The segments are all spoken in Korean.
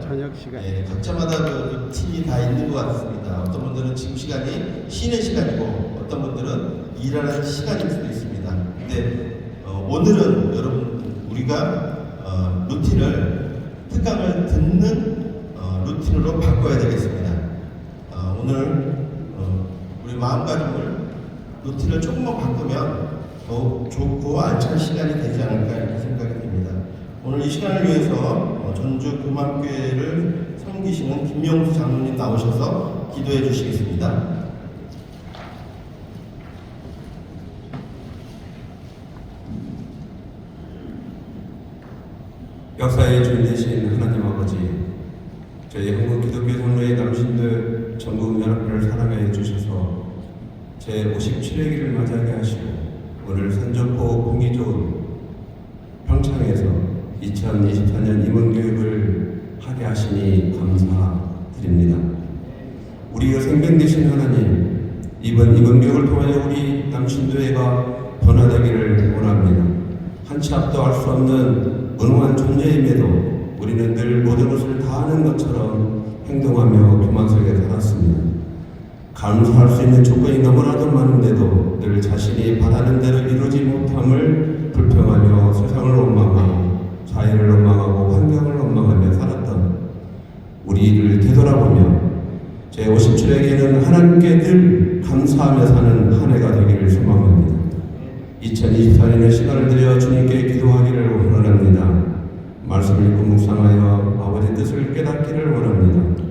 저녁 시간. 예, 각자마다 그 루틴이 다 있는 것 같습니다. 어떤 분들은 지금 시간이 쉬는 시간이고 어떤 분들은 일하는 시간일 수도 있습니다. 근데 오늘은 여러분 우리가 루틴을 특강을 듣는 루틴으로 바꿔야 되겠습니다. 오늘 우리 마음가짐을 루틴을 조금만 바꾸면 더 좋고 알찬 시간이 되지 않을까 이렇게 생각이 듭니다. 오늘 이 시간을 위해서 전주 금합교회를 섬기시는 김명수 장로님 나오셔서 기도해 주시겠습니다. 역사의 주인 되신 하나님 아버지, 저희 한국 기독교 장로의 남신들 전국연합회를 사랑해 주셔서 제57회기를 맞이하게 하시고 오늘 산적호 공기 좋은 평창에서 2024년 임원교육을 하게 하시니 감사드립니다. 우리의 생명 되신 하나님, 이번 임원교육을 통하여 우리 남신도회가 변화되기를 원합니다. 한 치 앞도 알 수 없는 무능한 존재임에도 우리는 늘 모든 것을 다 아는 것처럼 행동하며 교만 속에 살았습니다. 감사할 수 있는 조건이 너무나도 많은데도 늘 자신이 바라는 대로 이루지 못함을 불평하며 세상을 원망하고 자연을 원망하고 환경을 원망하며 살았던 우리를 되돌아보며 제57회기에는 하나님께 늘 감사하며 사는 한 해가 되기를 소망합니다. 2024년의 시간을 들여 주님께 기도하기를 원합니다. 말씀을 읽고 묵상하여 아버지의 뜻을 깨닫기를 원합니다.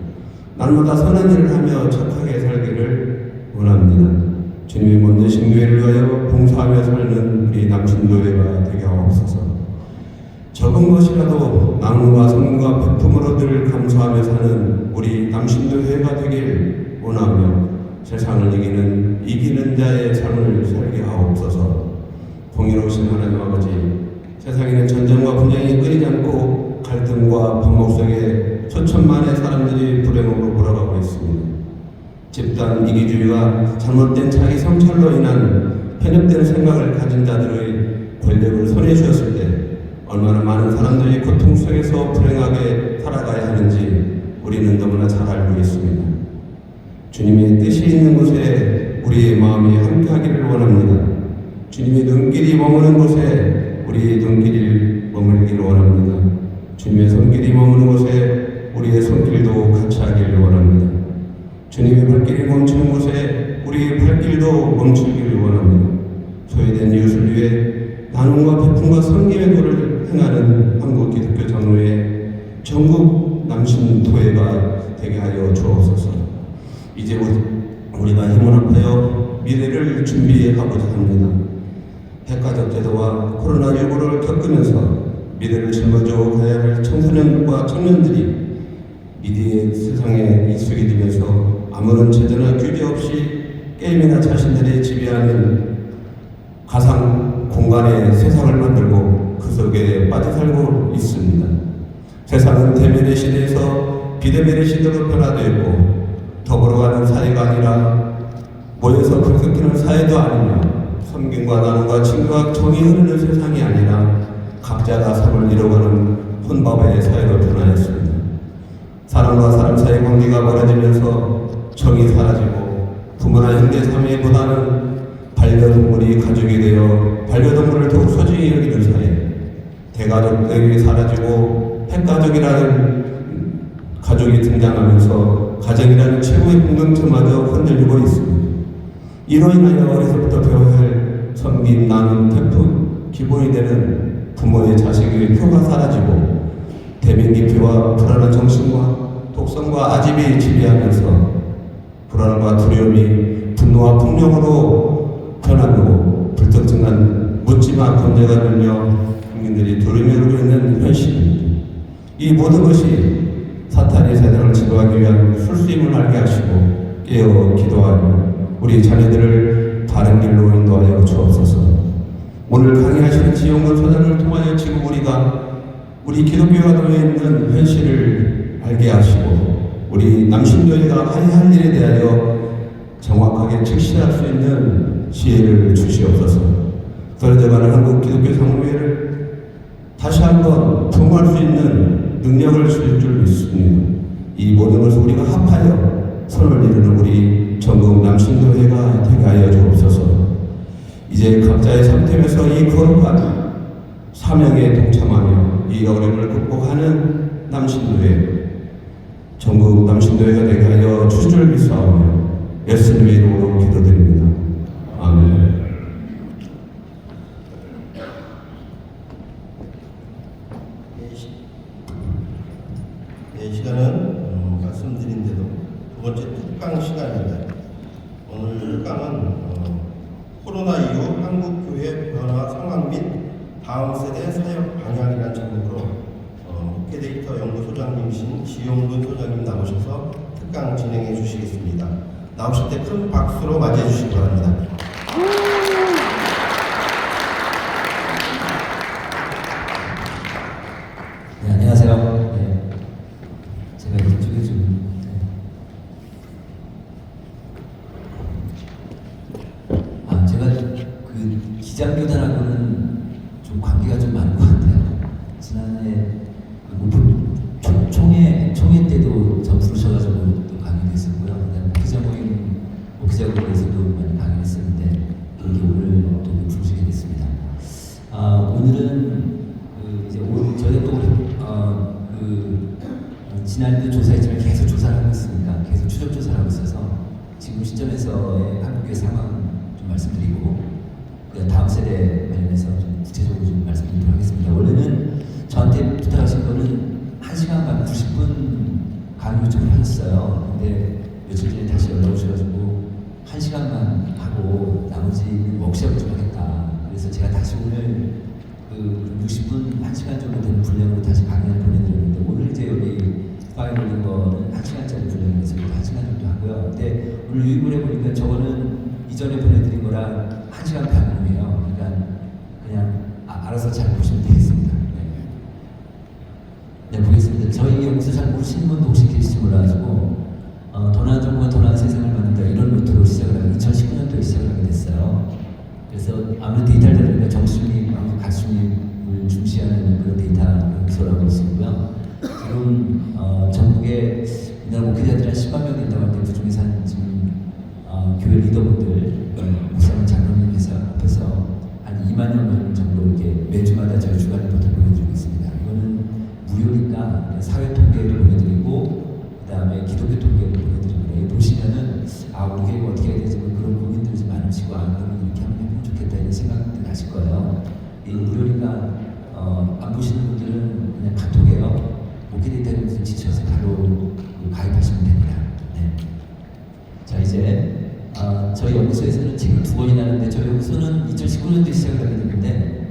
날마다 선한 일을 하며 착하게 살기를 원합니다. 주님의 몸되신 교회를 위하여 봉사하며 사는 우리 남신도회가 되게 하옵소서. 적은 것이라도 나눔과 성과 베품으로 늘 감사하며 사는 우리 남신도회가 되길 원하며 세상을 이기는 자의 삶을 살게 하옵소서. 공의로우신 하나님 아버지, 세상에는 전쟁과 분쟁이 끊이지 않고 갈등과 반목 속에 수천만의 사람들이 불행으로 몰아가고 있습니다. 집단 이기주의와 잘못된 자기 성찰로 인한 편협된 생각을 가진 자들의 권력을 손에 쥐었을 때 얼마나 많은 사람들이 고통 속에서 불행하게 살아가야 하는지 우리는 너무나 잘 알고 있습니다. 주님의 뜻이 있는 곳에 우리의 마음이 함께하기를 원합니다. 주님의 눈길이 머무는 곳에 우리의 눈길이 머물기를 원합니다. 주님의 손길이 머무는 곳에 우리의 손길도 같이 하기를 원합니다. 주님의 발길이 멈추는 곳에 우리의 발길도 멈추기를 원합니다. 소외된 이웃을 위해 나눔과 베품과 섬김의 도를 행하는 한국 기독교 장로회 전국 남신도회가 되게 하여 주옵소서. 이제 우리가 힘을 합하여 미래를 준비하고자 합니다. 핵가족 제도와 코로나19를 겪으면서 미래를 짊어져 가야 할 청소년과 청년들이 미디어 세상에 익숙이 되면서 아무런 제도나 규제 없이 게임이나 자신들의 지배하는 가상 공간의 세상을 만들고 그 속에 빠져 살고 있습니다. 세상은 대면의 시대에서 비대면의 시대로 변화되었고 더불어가는 사회가 아니라 모여서 불극기는 사회도 아니며 섬김과 나눔과 친구와 정이 흐르는 세상이 아니라 각자가 삶을 이뤄가는 혼밥의 사회로 변화했습니다. 사람과 사람 사이의 관계가 멀어지면서 정이 사라지고 부모나 형제 자매보다는 반려동물이 가족이 되어 반려동물을 더욱 소중히 여기는 사회, 대가족들이 사라지고 핵가족이라는 가족이 등장하면서 가정이라는 최고의 공동체마저 흔들리고 있습니다. 이로 인하여 어려서부터 배워야 할 섬김, 나눔, 베품, 기본이 되는 부모의 자식의 표가 사라지고 대면기피와 불안한 정신과 독성과 아집이 지배하면서 불안과 두려움이 분노와 폭력으로 변하고 불특정한 묻지마 범죄가 늘며 국민들이 두려움에 오르고 있는 현실입니다. 이 모든 것이 사탄의 세상을 지도하기 위한 술수임을 알게 하시고 깨어 기도하며 우리 자녀들을 바른 길로 인도하여 주옵소서. 오늘 강의하시는 지용근 소장을 통하여 지금 우리 기독교가 놓여 있는 현실을 알게 하시고 우리 남신도회가 해야 할 일에 대하여 정확하게 책시할 수 있는 지혜를 주시옵소서. 떨어져가는 한국 기독교 장로회를 다시 한번 부흥할 수 있는 능력을 주실 줄 믿습니다. 이 모든 것을 우리가 합하여 선을 이루는 우리 전국 남신도회가 되게 하여 주옵소서. 이제 각자의 상태에서 이 거룩한 사명에 동참하며 이 어려움을 극복하는 남신도회, 전국 남신도회가 되게 하여 주실 줄 믿사오며 예수님의 이름으로 기도드립니다. 아멘. 이 시간은 말씀드린 대로 두 번째 특강 시간입니다. 오늘 특강은 코로나 이후 한국교회 변화 상황 및 다음 세대 사역 방향이라는 제목으로 목회데이터 연구소장님이신 지용근 소장님 나오셔서 특강 진행해 주시겠습니다. 나오실 때 큰 박수로 맞이해 주시기 바랍니다. 네, 안녕하세요. 네, 제가 이쪽에 좀 제가 그 기장교단하고는 좀 관계가 좀 많은 것 같아요. 지난해 그 총회 때도 저 부르셔가지고 또 강연했었고요. 그다음에 목회자국에서도 많이 강연했었는데 여기 오늘 또 부르시게 됐습니다. 오늘은 이제 저희가 또 지난해도 조사했지만 계속 조사를 하고 있으니까 계속 추적 조사를 하고 있어서 지금 시점에서의 한국교회 상황 좀 말씀드리고 다음 세대 관련해서 좀 구체적으로 좀 말씀드리도록 하겠습니다. 원래는 저한테 부탁하신 거는 1시간 반 90분 강의 요청을 하셨어요. 근데 며칠 전에 다시 연락 오셔가지고 1시간 반 하고 나머지는 워크숍을 좀 하겠다. 그래서 제가 다시 오늘 60분, 1시간 정도 되는 분량으로 다시 강연을 보내드렸는데 오늘 이제 여기 파일 올린 거는 1시간짜리 분량에서 1시간 정도 하고요. 근데 오늘 유입을 해보니까 저거는 이전에 보내드린 거랑 1시간 반이에요. 그러니까 그냥 알아서 잘 보시면 되겠습니다. 네, 보겠습니다. 저희 여기서 잘 모르시는 분도 혹시 계실지 몰라가지고 도난 정부가 도난 세상을 만든다 이런 모토로 시작을 하고 2019년도에 시작을 하게 됐어요. 그래서 아무래도 데이터를 들으니까 정수님, 가수님을 중시하는 그런 데이터 연구소라고 있고요. 지금 전국에 우리나라 목회자들이 한 10만 명 된다고 하는데 그 중에서 지금 교회 리더분들, 목사님, 장로님 앞에서 한 2만여 명 정도 이렇게 매주마다 저희 주간 리포트를 보내드리고 있습니다. 이거는 무료니까 사회 통계도 보내드리고 그다음에 기독교 통계도 보내드리고 보시면은 우리 교회가 어떻게 해야 되지 그런 고민들이 좀 많으시고 그러면 이렇게 하면 좋겠다 이런 생각들 하실 거예요. 이 무료니까 안 보시는 분들은 그냥 카톡에요. 목회데이터를 치셔서 바로 가입하시면 됩니다. 네. 자 이제 저희 연구소에서는 지금 2번이나 하는데 저희 연구소는 2019년도에 시작을 하게 됐는데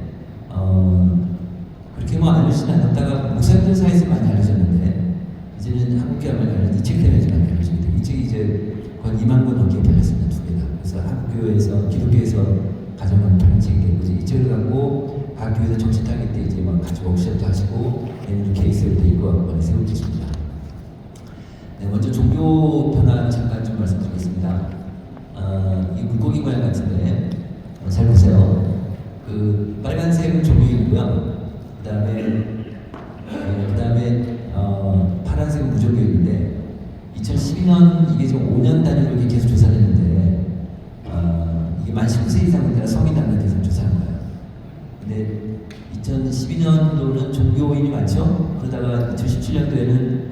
그렇게 뭐 알려지진 않았다가 목사님들 사이에서 많이 알려졌는데 이제는 한국교회 많이 알려진 이 책 때문에 많이 알려지게 돼요. 이 책이 이제 거의 2만 권 넘게 팔렸습니다. 2개가. 그래서 한국교회에서 기독교에서 가장 많이 팔린 책이고 이 책을 갖고 각 교회에서 정신 타깃 때 이제 막 같이 워크숍도 하시고 내년 케이스도 있고 많이 세우고 계십니다. 네, 먼저 종교 변화 잠깐 좀 말씀드리겠습니다. 이 물고기 모양 같은데 잘 보세요. 그 빨간색은 종교이고요. 그다음에 파란색은 무종교인데 2012년 이게 지금 5년 단위로 이렇게 계속 조사를 했는데 이게 만 19세 이상인데라 성인 남녀에서 조사한 거예요. 근데 2012년도는 종교인이 많죠. 그러다가 2017년도에는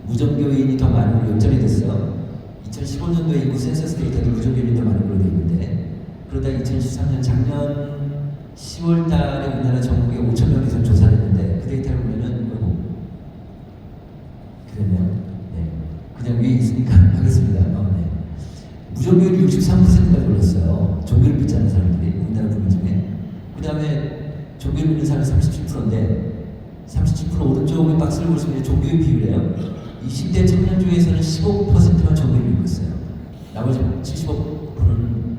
무종교인이 더 많은 걸로 역전이 됐어요. 2015년도에 인구 센서스 데이터도 무종교인이 더 많은 걸로 되어 있는데 그러다 2013년 작년 10월 달에 우리나라 전국에 5천 명 이상 조사를 했는데 그 데이터를 보면은 그랬네요. 네. 그냥 위에 있으니까 하겠습니다. 네. 무종교율이 63%까지 올랐어요. 종교를 믿지 않는 사람들이 우리나라 국민 중에. 그 다음에 종교를 믿는 사람이 37%인데 37% 오른쪽에 박스를 보시면 종교의 비율이에요. 20대 청년 중에서는 15%만 종교를 믿고 있어요. 나머지 75%는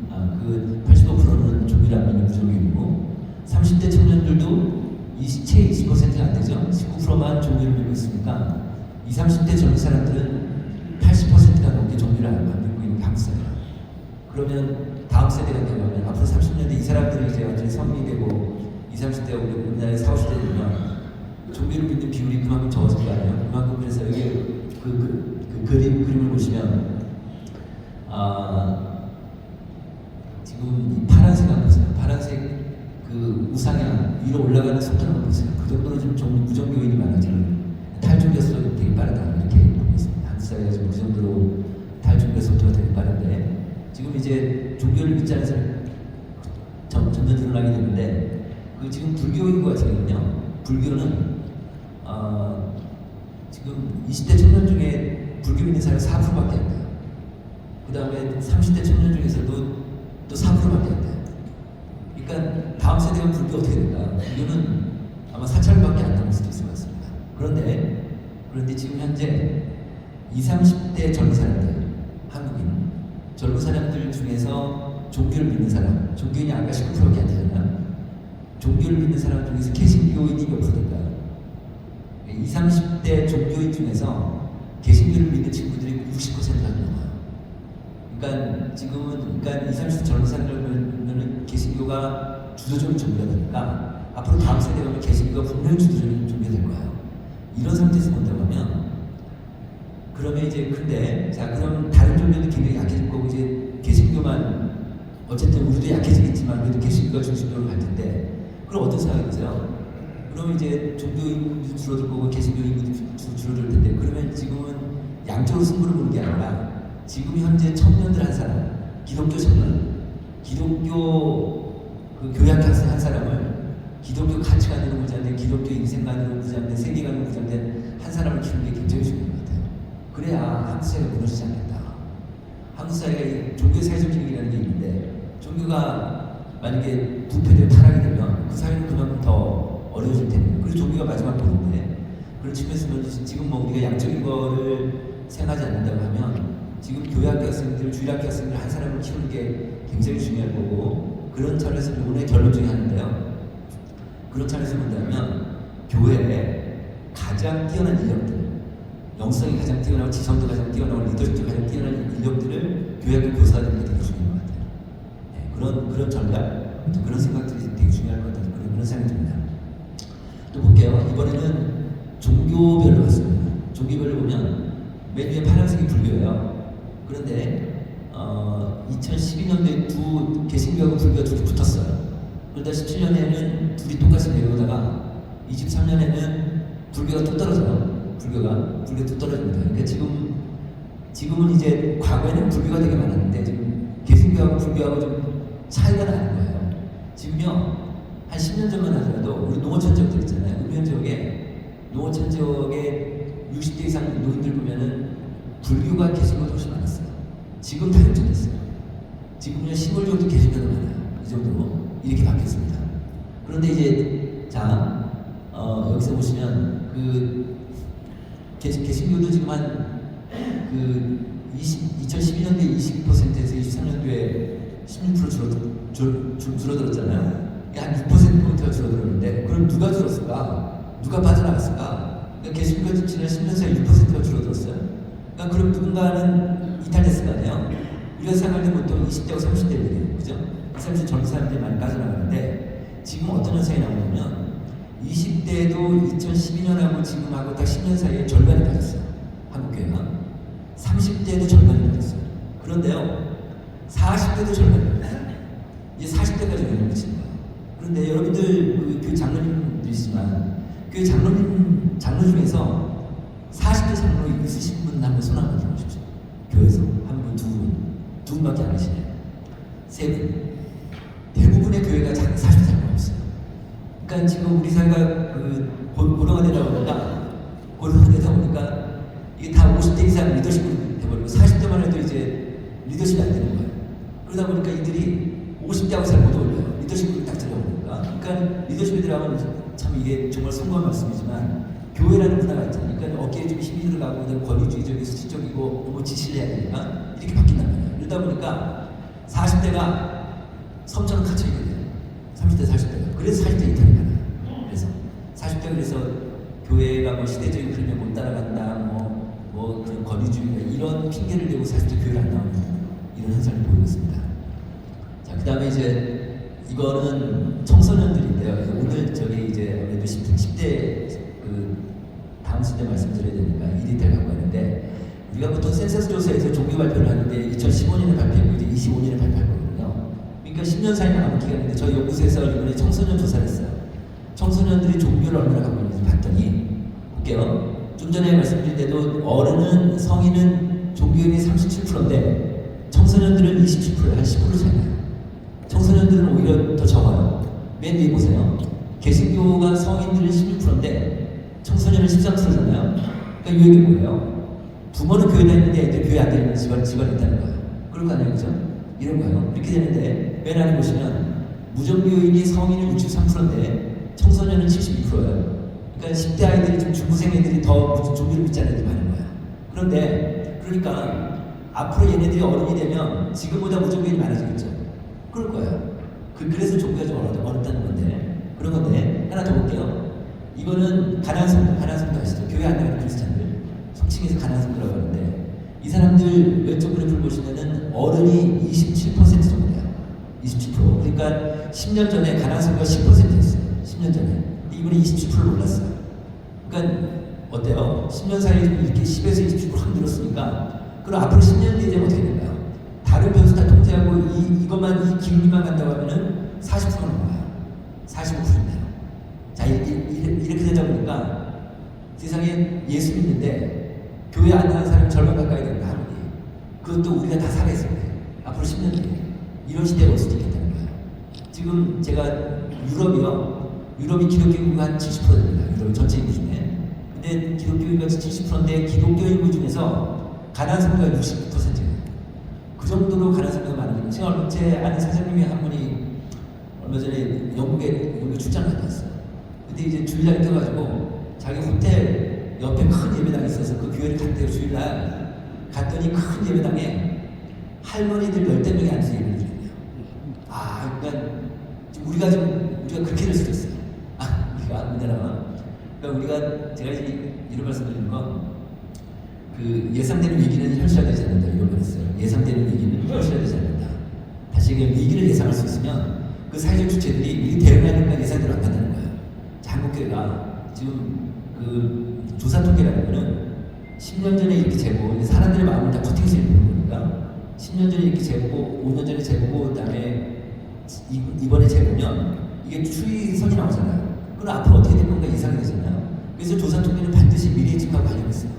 85%는 종교를 안 믿는 무종교이고 30대 청년들도 채 20%가 안 되죠. 19%만 종교를 믿고 있으니까 20, 30대 젊은 사람들은 80%가 넘게 종교를 안 믿고 있는 게 한국 사회예요. 그러면 다음 세대가 되면 앞으로 30년대 이 사람들이 이제 완전히 성인이 되고 20, 30대가 우리나라에 40, 50대 되면 종교를 믿는 비율이 그만큼 적어진 거 아니에요? 그만큼 그래서 이게 그림을 보시면 지금 이 파란색 한번 보세요. 파란색 그 우상향 위로 올라가는 속도를 한번 보세요. 그 정도로 지금 무종교인이 많아지는 탈종교 속도가 되게 빠르다 이렇게 보고 있습니다. 한국 사회가 지금 그 정도로 탈종교 속도가 되게 빠른데 지금 이제 종교를 믿지 않은 사람 점점 드러나게 되는데 그 지금 불교인 것 같으면요. 불교는 지금 20대 청년 중에 불교 믿는 사람이 4%밖에 안 돼요. 그 다음에 30대 청년 중에서도 또 4%밖에 안 돼요. 그러니까 다음 세대가 불교 어떻게 될까? 불교는 아마 4차례밖에 안 남을 수도 있을 것 같습니다. 그런데 지금 현재 20, 30대 젊은 사람들, 한국인 젊은 사람들 중에서 종교를 믿는 사람, 종교인이 아까 19%밖에 안 되잖아요. 종교를 믿는 사람 중에서 개신교인이 몇 프로일까요? 20, 30대 종교인 중에서 개신교를 믿는 친구들이 60%가 넘어요. 그러니까 지금은 20, 30대 젊은 사람들은 개신교가 주도적인 종교가 되니까 앞으로 다음 세대가 오면 개신교가 분명히 주도적인 종교가 될 거예요. 이런 상태에서 본다고 하면 그러면 이제 근데 자 그럼 다른 종교는 굉장히 약해질 거고 이제 개신교만 어쨌든 우리도 약해지겠지만 그래도 개신교가 중심적으로 갈 텐데 그럼 어떤 상황이 되세요? 그럼 이제 종교 인구도 줄어들 거고 개신교 인구도 줄어들 텐데 그러면 지금은 양쪽으로 승부를 보는 게 아니라 지금 현재 청년들 한 사람, 기독교 청년, 기독교 그 교양 학생 한 사람을 기독교 가치관으로 무장된, 기독교 인생관으로 무장된, 세계관으로 무장된 한 사람을 키우는 게 굉장히 중요한 것 같아요. 그래야 한국 사회가 무너지지 않겠다. 한국 사회가 종교 사회적 기능이라는 게 있는데 종교가 만약에 부패되고 타락이 되면 그 사회는 그만큼 더 어려워질 텐데 그리고 종교가 마지막 보는데 그런 측면에서 지금 뭐 우리가 양적인 거를 생각하지 않는다고 하면 지금 교회학교 학생들, 주일학교 학생들 한 사람을 키우는 게 굉장히 중요할 거고 그런 차원에서 오늘 결론 중에 하나인데요. 그런 차원에서 본다면 교회에 가장 뛰어난 인력들, 영성이 가장 뛰어나고 지성도 가장 뛰어나고 리더십도 가장 뛰어난 인력들을 교회학교 교사들이 되게 중요한 것 같아요. 네, 그런 전략, 또 그런 생각들이 되게 중요할 것 같아요. 그런 생각이 듭니다. 또 볼게요. 이번에는 종교별로 봤습니다. 종교별로 보면 맨 위에 파란색이 불교예요. 그런데 2012년도에 두 개신교하고 불교가 둘이 붙었어요. 그러다 17년에는 둘이 똑같이 내려오다가 23년에는 불교가 또 떨어져요. 불교가 또 떨어집니다. 그러니까 지금은 이제 과거에는 불교가 되게 많았는데 지금 개신교하고 불교하고 좀 차이가 나는 거예요. 지금요 한 10년 전만 하더라도 우리 농어촌 지역들 있잖아요. 농어촌 지역에 60대 이상 노인들 보면은 불교가 개신교가 훨씬 많았어요. 지금 다 역전됐어요. 지금요 시골 정도 개신교가 많아요. 이 정도로 이렇게 바뀌었습니다. 그런데 이제 자 여기서 보시면 그 개신교도 지금 한 그 2012년도에 20%에서 23년도에 16% 줄어들었잖아요. 한 6%포인트가 줄어들었는데 그럼 누가 줄었을까? 누가 빠져나갔을까? 그러니까 개신교가 지난 10년 사이에 6%가 줄어들었어요. 그러니까 그럼 누군가는 이탈됐을 거 아니에요? 우리가 생각할 때 보통 20대하고 30대들이에요. 그죠? 20, 30대 젊은 사람들이 많이 빠져나가는데 지금 어떤 현상이 나오냐면 20대도 2012년하고 지금하고 딱 10년 사이에 절반이 빠졌어요. 한국교회가. 30대도 절반이 빠졌어요. 그런데요 40대도 절반이 빠졌어요. 이제 40대까지 영향을 미치는 거예요. 그런데 여러분들 그 장로님들이시지만 그 장로 중에서 40대 장로 있으신 분 한번 손 한번 들어보십시오. 교회에서 한 분, 두 분밖에 안 계시네요. 세 분. 대부분의 교회가 40대 장로가 없어요. 그러니까 지금 우리 사회가 고령화되다 보니까 이게 다 50대 이상 리더십으로 돼버리고 40대만 해도 이제 리더십이 안 되는 거예요. 그러다 보니까 이들이 50대하고 잘 못 어울려요. 리더십으로 딱 들어오니까. 그러니까 리더십에 들어가면 참 이게 정말 송구한 말씀이지만 교회라는 문화가 있잖아요. 그러니까 어깨에 좀 힘이 들어가고 권위주의적이고 수치적이고 뭐 지시를 해야 되니까 이렇게 바뀐단 말이에요. 그러다 보니까 40대가 섬처럼 갇혀있게 돼요. 30대, 40대가. 그래서 40대 이탈이 많아요. 그래서 40대가 그래서 교회가 뭐 시대적인 흐름에 못 따라간다, 뭐 그런 권위주의가 이런 핑계를 대고 40대 교회를 안 나오는 이런 현상을 보이고 있습니다. 자, 그 다음에 이제 이거는 청소년들인데요. 오늘 저기 이제 아무래도 10대 순대 말씀드려야 되니까 이 디테일 갖고 있는데 우리가 보통 센서스 조사에서 종교 발표를 하는데 2015년에 발표했고 이제 25년에 발표했거든요. 그러니까 10년 사이 남은 기간인데 저희 연구소에서 이번에 청소년 조사를 했어요. 청소년들이 종교를 얼마나 갖고 있는지 봤더니 볼게요. 좀 전에 말씀드린 대로 어른은 성인은 종교인이 37%인데 청소년들은 27%한 10% 차이나요. 청소년들은 오히려 더 적어요. 맨 위에 보세요. 개신교가 성인들은 16%인데 청소년은 13%잖아요. 그러니까 이 얘기 뭐예요? 부모는 교회 다니는데 애들 교회 안 다니는 집안이 있다는 거예요. 그런 거 아니에요, 그죠? 이런 거예요. 이렇게 되는데 맨 아래 보시면 무종교인이 성인은 63%인데 청소년은 72%예요. 그러니까 10대 아이들이 좀 중고생 애들이 더 종교를 믿지 않는 애들이 많은 거예요. 그런데 그러니까 앞으로 얘네들이 어른이 되면 지금보다 무종교인이 많아지겠죠. 그럴 거예요. 그래서 종교가 좀 어렵다는 건데 그런 건데 하나 더 볼게요. 이거는 가난성도 아시죠? 교회 안 나가는 크리스찬들 속칭해서 가난성도라고 하는데 이 사람들 왼쪽 그래프를 보시면은 어른이 27% 정도 돼요. 27%. 그러니까 10년 전에 가난성도가 10%였어요. 10년 전에. 이번에 27%로 올랐어요. 그러니까 어때요? 10년 사이에 이렇게 10에서 27%확 늘었으니까 그럼 앞으로 10년 뒤에 어떻게 될까요? 다른 변수 다 통제하고 이 기울기만 간다고 하면은 40% 넘어가요. 45%네요. 자, 이렇게 되다 보니까 세상에 예수 믿는데 교회 안 나가는 사람이 절반 가까이 된다 하니 그것도 우리가 다 살아있을 때 앞으로 10년 뒤에 이런 시대가 올 수도 있겠다는 거예요. 지금 제가 유럽이 기독교 인구가 한 70% 됩니다. 유럽 전체 인구 중에. 근데 기독교 인구가 70%인데 기독교 인구 중에서 가난성도가 69%예요. 그 정도로 가난성도가 많은 거예요. 제 아는 사장님이 한 분이 얼마 전에 영국에 출장을 갔다 왔어요. 근데 이제 주일날 껴가지고 자기 호텔 옆에 큰 예배당이 있어서 그 교회를 갔대요. 주일날 갔더니 큰 예배당에 할머니들 10명이 앉아서 예배를 드렸네요. 아, 그러니까 우리가 그렇게 될 수도 있어요. 우리가 우리나라가 그러니까 우리가 제가 이런 말씀드리는 건 그 예상되는 위기는 현실화되지 않는다 이런 걸 했어요. 예상되는 위기는 현실화되지 않는다. 다시 얘기하면 위기를 예상할 수 있으면 그 사회적 주체들이 미리 대응하니까 예상대로 안 간다는 거예요. 자, 한국교회가 지금 그 조사 통계라는 거는 10년 전에 이렇게 재고 사람들의 마음을 다 커팅해서 읽는 거니까 10년 전에 이렇게 재고 5년 전에 재고 그다음에 이번에 재보면 이게 추이선이 나오잖아요. 그럼 앞으로 어떻게 될 건가 예상이 되잖아요. 그래서 조사 통계는 반드시 미래 예측하고 관련했어요.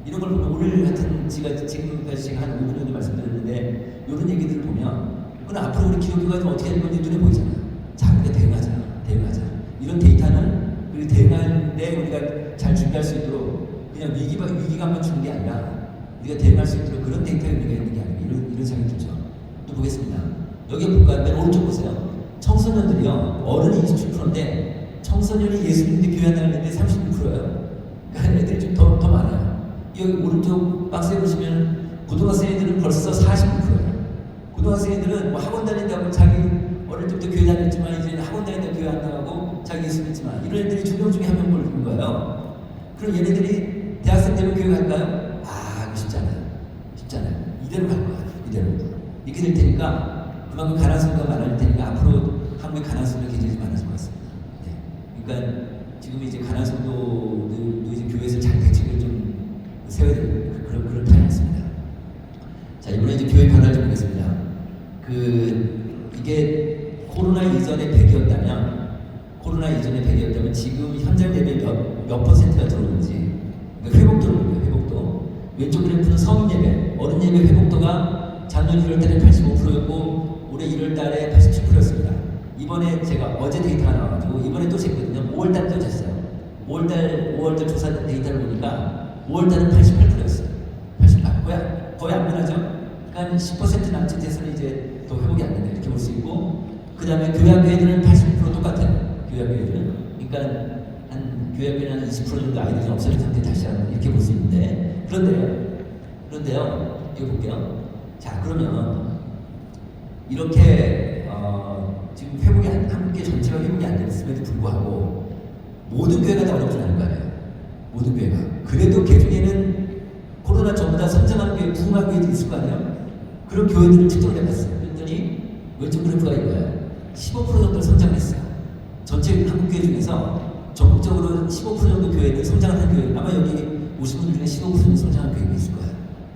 이런 걸 보면 오늘 같은 지금까지 한 5분 정도 말씀드렸는데 이런 얘기들을 보면 그럼 앞으로 우리 기독교가 좀 어떻게 될 건지 눈에 보이잖아요. 자, 우리가 대응하자. 이런 데이터는 그 대응하는데 우리가 잘 준비할 수 있도록 그냥 위기감만 주는 게 아니라 우리가 대응할 수 있도록 그런 데이터에 우리가 있는 게 아니라 이런 생각이 들죠. 또 보겠습니다. 여기 볼까요? 맨 오른쪽 보세요. 청소년들이요. 어른이 27%인데 청소년이 예수 믿는데 교회 안 나가는데 36%예요. 그러니까 애들이 좀 더 많아요. 여기 오른쪽 박스에 보시면 고등학생 애들은 벌써 49%예요. 고등학생 애들은 뭐 학원 다닌다고 자기 어릴 때부터 교회 다녔지만 이제 학원 다닌다고 교회 안 나가고 자기 예수 믿지만 이런 애들이 2명 중에 1명 걸리는 거예요. 그럼 얘네들이 대학생 되면 교회 갈까요? 아, 쉽지 않아요. 이대로 갈 거야. 이대로. 이렇게 될 테니까 그만큼 가난성도가 많아질 테니까 앞으로 한국의 가난성도 굉장히 많아질 것 같습니다. 네. 그러니까 지금 이제 가난성도도 이제 교회에서 잘 대책을 좀 세워야 되는 그런 타임이었습니다. 자, 이번에 이제 교회 변화를 좀 보겠습니다. 이게 코로나 이전의 100이었다면 지금 현장 대비 몇 퍼센트가 들어오는지 그러니까 회복도를 볼게요. 회복도. 왼쪽 그래프는 성인 예배, 어른 예배 회복도가 작년 1월달에 85%였고 올해 1월달에 87%였습니다. 이번에 제가 어제 데이터가 나와가지고 이번에 또 쟀거든요. 5월달 또 쟀어요. 5월달 조사된 데이터를 보니까 5월달은 88%였어요. 88. 거의 안 변하죠? 그러니까 10% 남짓해서는 이제 더 회복이 안 된다 이렇게 볼 수 있고 그 다음에 교회학교애들은 80% 똑같아요. 교회학교애들은. 그러니까 한 교회학교애는 한 20% 정도 아이들이 없어진 상태 다시 하는 이렇게 볼 수 있는데 그런데요. 이거 볼게요. 자, 그러면 이렇게 지금 한국계 전체가 회복이 안 됐음에도 불구하고 모든 교회가 다 어렵진 않을 거 아니에요. 모든 교회가. 그래도 그 중에는 코로나 전보다 성장한 교회, 부흥한 교회도 있을 거 아니에요. 그런 교회들을 측정을 해봤어요. 그랬더니 왼쪽 그래프가 이거예요. 15% 정도 성장했어요. 전체 한국 교회 중에서 적극적으로 15% 정도 교회는 성장하는 교회, 아마 여기 오신 분들 중에 15% 성장하는 교회가 있을 거예요.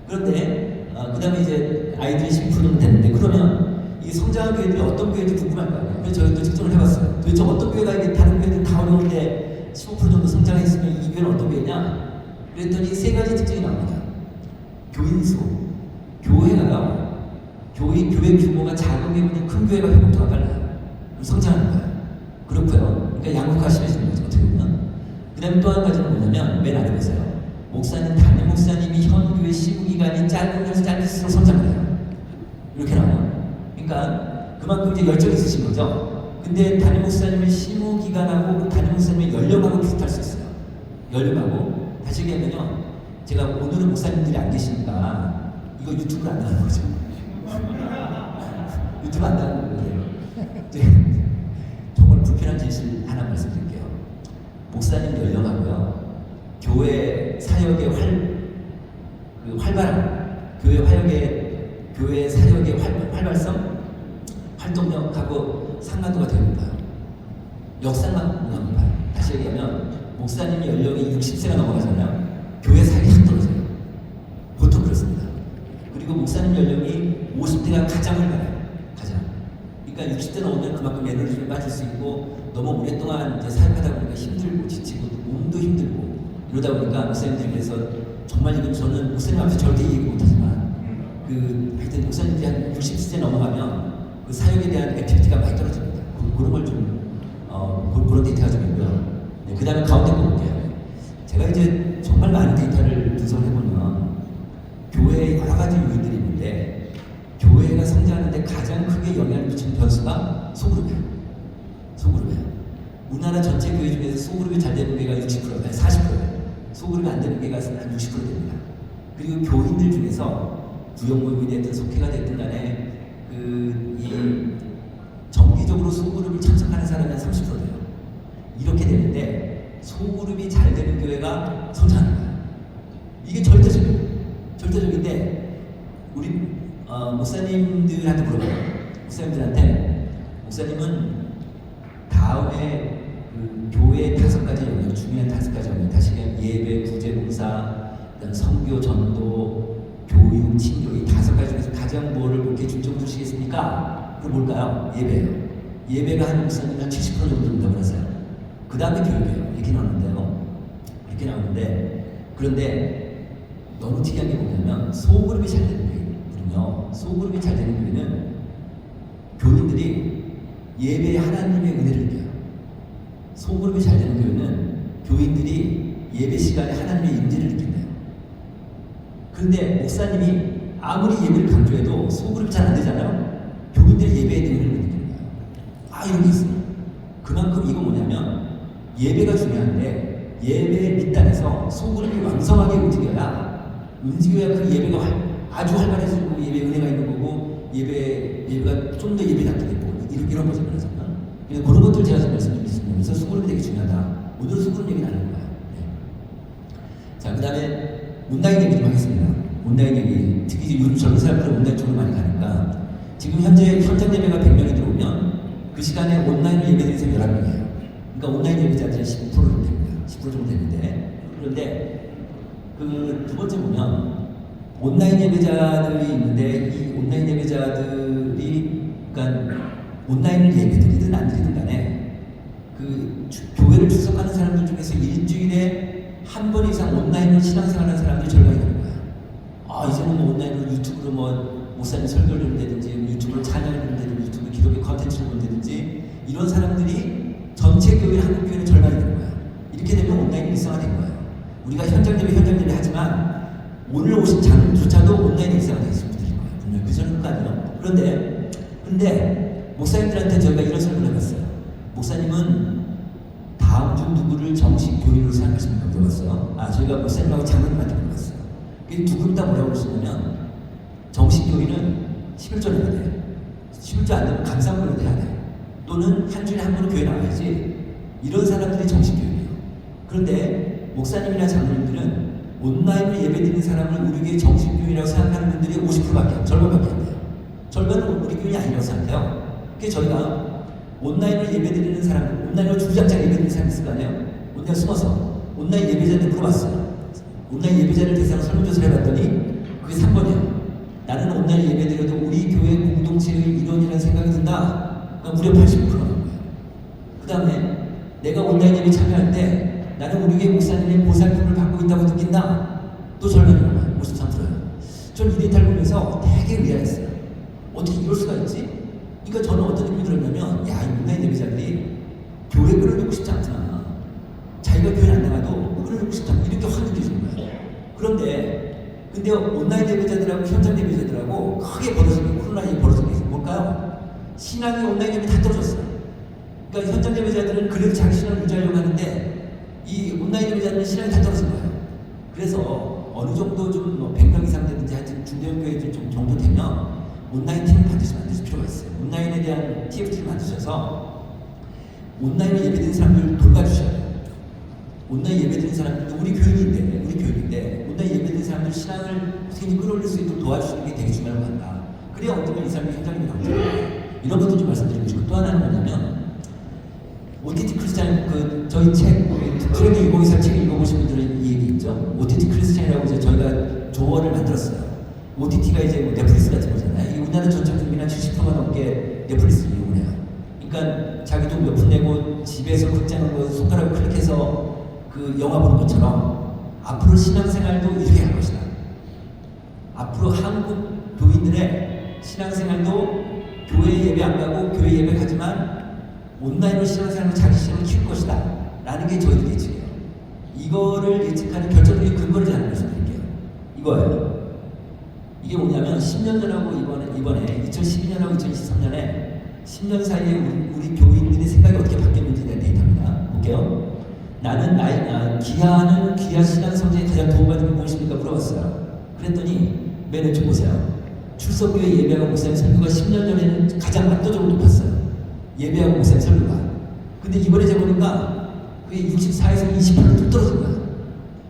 그런데 그 다음에 이제 아이들이 10% 정도 됐는데, 그러면 이 성장한 교회들이 어떤 교회인지 궁금할 거 아니에요. 그래서 저희도 측정을 해봤어요. 도대체 어떤 교회가 이게 다른 교회들 다 어려운데 15% 정도 성장했으면 이 교회는 어떤 교회냐? 그랬더니 세 가지 특징이 나옵니다. 교인 수, 교회 규모가 작은 교회보다 큰 교회가 회복도가 빨라요. 성장하는 거예요. 그렇고요. 그러니까 양극화심해지는 거죠, 어떻게 보면. 그 다음에 또 한 가지는 뭐냐면, 맨 아래 보세요. 담임 목사님이 현 교회 시무 기간이 짧으면서 짧을수록 성장을 해요. 이렇게 나와요. 그러니까 그만큼 이제 열정이 있으신 거죠. 근데 담임 목사님의 시무 기간하고 담임 목사님의 연령하고 비슷할 수 있어요. 연령하고. 다시 얘기하면요, 제가 오늘은 목사님들이 안 계시니까 이거 유튜브로 안 나가는 거죠. 유튜브 안 나가는 거예요. 정말 불편한 진실 하나 말씀드릴게요. 목사님 연령하고요, 교회 사역의 활발함, 교회 사역의 활발성, 활동력하고 상관도가 되게 높아요. 역상관도가 높아요. 다시 얘기하면 목사님 연령이 60세가 넘어가잖아요. 교회 사역이 확 떨어져요. 보통 그렇습니다. 그리고 목사님 연령이 50대가 가장 활발해요. 가장. 그러니까 60대 넘으면 그만큼 에너지를 빠질 수 있고, 너무 오랫동안 이제 사역하다 보니까 힘들고 지치고 몸도 힘들고 이러다 보니까 목사님들이, 그래서 정말 지금 저는 목사님 앞에서 절대 얘기 못하지만 하여튼 목사님들이 한 60세 넘어가면 그 사역에 대한 액티비티가 많이 떨어집니다. 그런 걸 좀 그런 데이터가 좀 있고요. 네, 그 다음에 가운데 거 볼게요. 제가 이제 정말 많은 데이터를 분석해보면 교회에 여러 가지 요인들이 있는데, 교회가 성장하는데 가장 크게 영향을 미치는 변수가 소그룹이에요. 소그룹이에요. 우리나라 전체 교회 중에서 소그룹이 잘 되는 교회가 60%, 아니 40%예요. 소그룹이 안 되는 교회가 한 60% 됩니다. 그리고 교인들 중에서 구역모임이 됐든 속회가 됐든 간에 이 정기적으로 소그룹을 참석하는 사람이 한 30% 돼요. 이렇게 되는데 소그룹이 잘 되는 교회가 성장하는 거예요. 이게 절대적이에요. 절대적인데 우리 목사님들한테 물어봐요. 목사님은 다음에 교회의 5가지 영역, 중요한 5가지 영역, 다시 그냥 예배, 구제봉사, 그다음 선교, 전도, 교육, 친교, 이 5가지 중에서 가장 뭐를 목회에 중점 두시겠습니까? 그럼 뭘까요? 예배예요. 예배가 한 목사님이 한 70% 정도 된다고 그랬어요. 그 다음에 교육이에요. 이렇게 나오는데요. 이렇게 나오는데, 그런데 너무 특이한 게 뭐냐면 소그룹이 잘 되는 교회는요, 소그룹이 잘 되는 교회는 교인들이 예배에 하나님의 은혜를 느껴요. 소그룹이 잘 되는 교회는 교인들이 예배 시간에 하나님의 임재를 느낀대요. 그런데 목사님이 아무리 예배를 강조해도 소그룹이 잘 안 되잖아요. 교인들이 예배에 대한 은혜를 느끼는 거예요. 이런 게 있어요. 그만큼 이거 뭐냐면 예배가 중요한데, 예배 밑단에서 소그룹이 왕성하게 움직여야 그 예배가 아주 활발해지고 예배 은혜가 있는 거고, 예배가 좀 더 예배답게 되고 이런 거죠. 그래서 그런 것들 제가 좀 말씀드리겠습니다. 소그룹이 되게 중요하다. 오늘은 소그룹 얘기는 안 할 거예요. 네. 자, 그 다음에 온라인 얘기 좀 하겠습니다. 온라인 얘기, 특히 요즘 젊은 사람들은 온라인 쪽으로 많이 가니까, 지금 현재 현장 예배가 100명이 들어오면 그 시간에 온라인 예배드리는 사람이 11명이에요. 그러니까 온라인 예배자들이 10% 정도 됩니다. 10% 정도 되는데, 그런데 그 두 번째 보면 온라인 예배자들이 있는데, 이 온라인 예배자들이, 그러니까 온라인을 예배드리든 안 드리든 간에 교회를 출석하는 사람들 중에서 일주일에 한 번 이상 온라인으로 신앙생활하는 사람들이 절반이 되는 거예요. 이제는 뭐 온라인으로 유튜브로 뭐 목사님 설교를 듣는다든지, 유튜브로 찬양을 듣는다든지, 유튜브 기독교 컨텐츠를 본다든지, 이런 사람들이 전체 교회, 한국 교회는 절반이 되는 거예요. 이렇게 되면 온라인이 일상화된 거예요. 우리가 현장 예배 하지만 오늘 오신 장조차도 온라인 일상화 되실 분들일 거예요. 분명히 그 전은 아니에요. 그런데 목사님들한테 저희가 이런 설명을 해봤어요. 목사님은 다음 중 누구를 정식 교인으로 생각하십니까? 물어봤어요. 저희가 목사님하고 장로님한테 물어봤어요. 두 분 다 뭐라고 그러시냐면, 정식 교인은 11조 내야 돼. 11조 안 되면 감사원을 해야 돼. 또는 한 주일에 한 번은 교회 나와야지. 이런 사람들이 정식 교인이에요. 그런데 목사님이나 장로님들은 온라인으로 예배드리는 사람을 우리 교회 정식 교인이라고 생각하는 분들이 50%밖에, 절반밖에 안 돼요. 절반은 우리 교인이 아니라고 생각해요. 그래서 저희가 온라인으로 예배드리는 사람, 온라인으로 주구장창 예배드리는 사람이 있을 거 아니에요? 온라인 숨어서 온라인 예배자한테 물어봤어요. 온라인 예배자를 대상으로 설문조사를 해봤더니 그게 3번이에요. 나는 온라인 예배드려도 우리 교회 공동체의 일원이라는 생각이 든다. 그러니까 무려 80%가 나온 거예요. 그 다음에 내가 온라인 예배 참여할 때 나는 우리 교회 목사님의 보살핌을 받고 있다고 느낀다. 또 절반이 넘어요. 53%예요. 저는 이 데이터를 보면서 되게 의아했어요. 어떻게 이럴 수가 있지? 그러니까 저는 어떤 느낌이 들었냐면, 야, 이 온라인 예배자들이 교회 끌어들이고 싶지 않구나. 자기가 교회 안 나가도 끌어들이고 싶지 않고 이렇게 확 느껴지는 거예요. 근데 온라인 예배자들하고 현장 예배자들하고 크게 벌어진 게, 코로나에 벌어진 게 뭘까요? 신앙이 온라인 예배 다 떨어졌어요. 그러니까 현장 예배자들은 그래도 자기 신앙을 유지하려고 하는데 이 온라인 예배자들은 신앙이 다 떨어진 거예요. 그래서 어느 정도 좀 100명 이상 되든지 하여튼 중대형교회 좀 정도 되면 온라인 팀을 반드시 만드실 필요가 있어요. 온라인에 대한 TFT를 만드셔서 온라인에 예배드리는 사람들 돌봐주셔야 돼요. 온라인 예배드리는 사람들도 우리 교인인데 온라인 예배드리는 사람들 신앙을 어떻게 끌어올릴 수 있도록 도와주시는 게 되게 중요한 것 같다. 그래야 어쩌면 이 사람이 현장에 나오죠. 이런 것도 좀 말씀드리고 싶고, 또 하나는 뭐냐면 OTT 크리스찬, 저희 책 트레이닝 2024 책을 읽어보신 분들은 이 얘기 있죠. OTT 크리스찬이라고 이제 저희가 조어를 만들었어요. OTT가 이제 뭐 넷플릭스 같은 거잖아요. 이 우리나라 전체 국민 한 70%가 넘게 넷플릭스를 이용을 해요. 그러니까 자기 돈 몇 푼 내고 집에서 극장을 손가락을 클릭해서 그 영화 보는 것처럼 앞으로 신앙생활도 이렇게 할 것이다. 앞으로 한국 교인들의 신앙생활도 교회 예배 안 가고 교회 예배 가지만 온라인으로 신앙생활로 자기 신앙을 키울 것이다 라는 게 저희들 예측이에요. 이거를 예측하는 결정적인 근거를 제가 말씀드릴게요. 이거예요. 이게 뭐냐면 10년 전하고 이번에 2012년하고 2023년에 10년 사이에 우리 교인들의 생각이 어떻게 바뀌었는지에 대한 데이터입니다. 볼게요. 나는 귀하 신앙 성장에 가장 도움받는 게 무엇입니까? 물어봤어요. 그랬더니 맨 왼쪽 보세요. 출석교회 예배하고 목사님 설교가 10년 전에는 가장 압도적으로 높았어요. 예배하고 목사님 설교가. 근데 이번에 제보니까 그게 64에서 28로 뚝 떨어진 거야.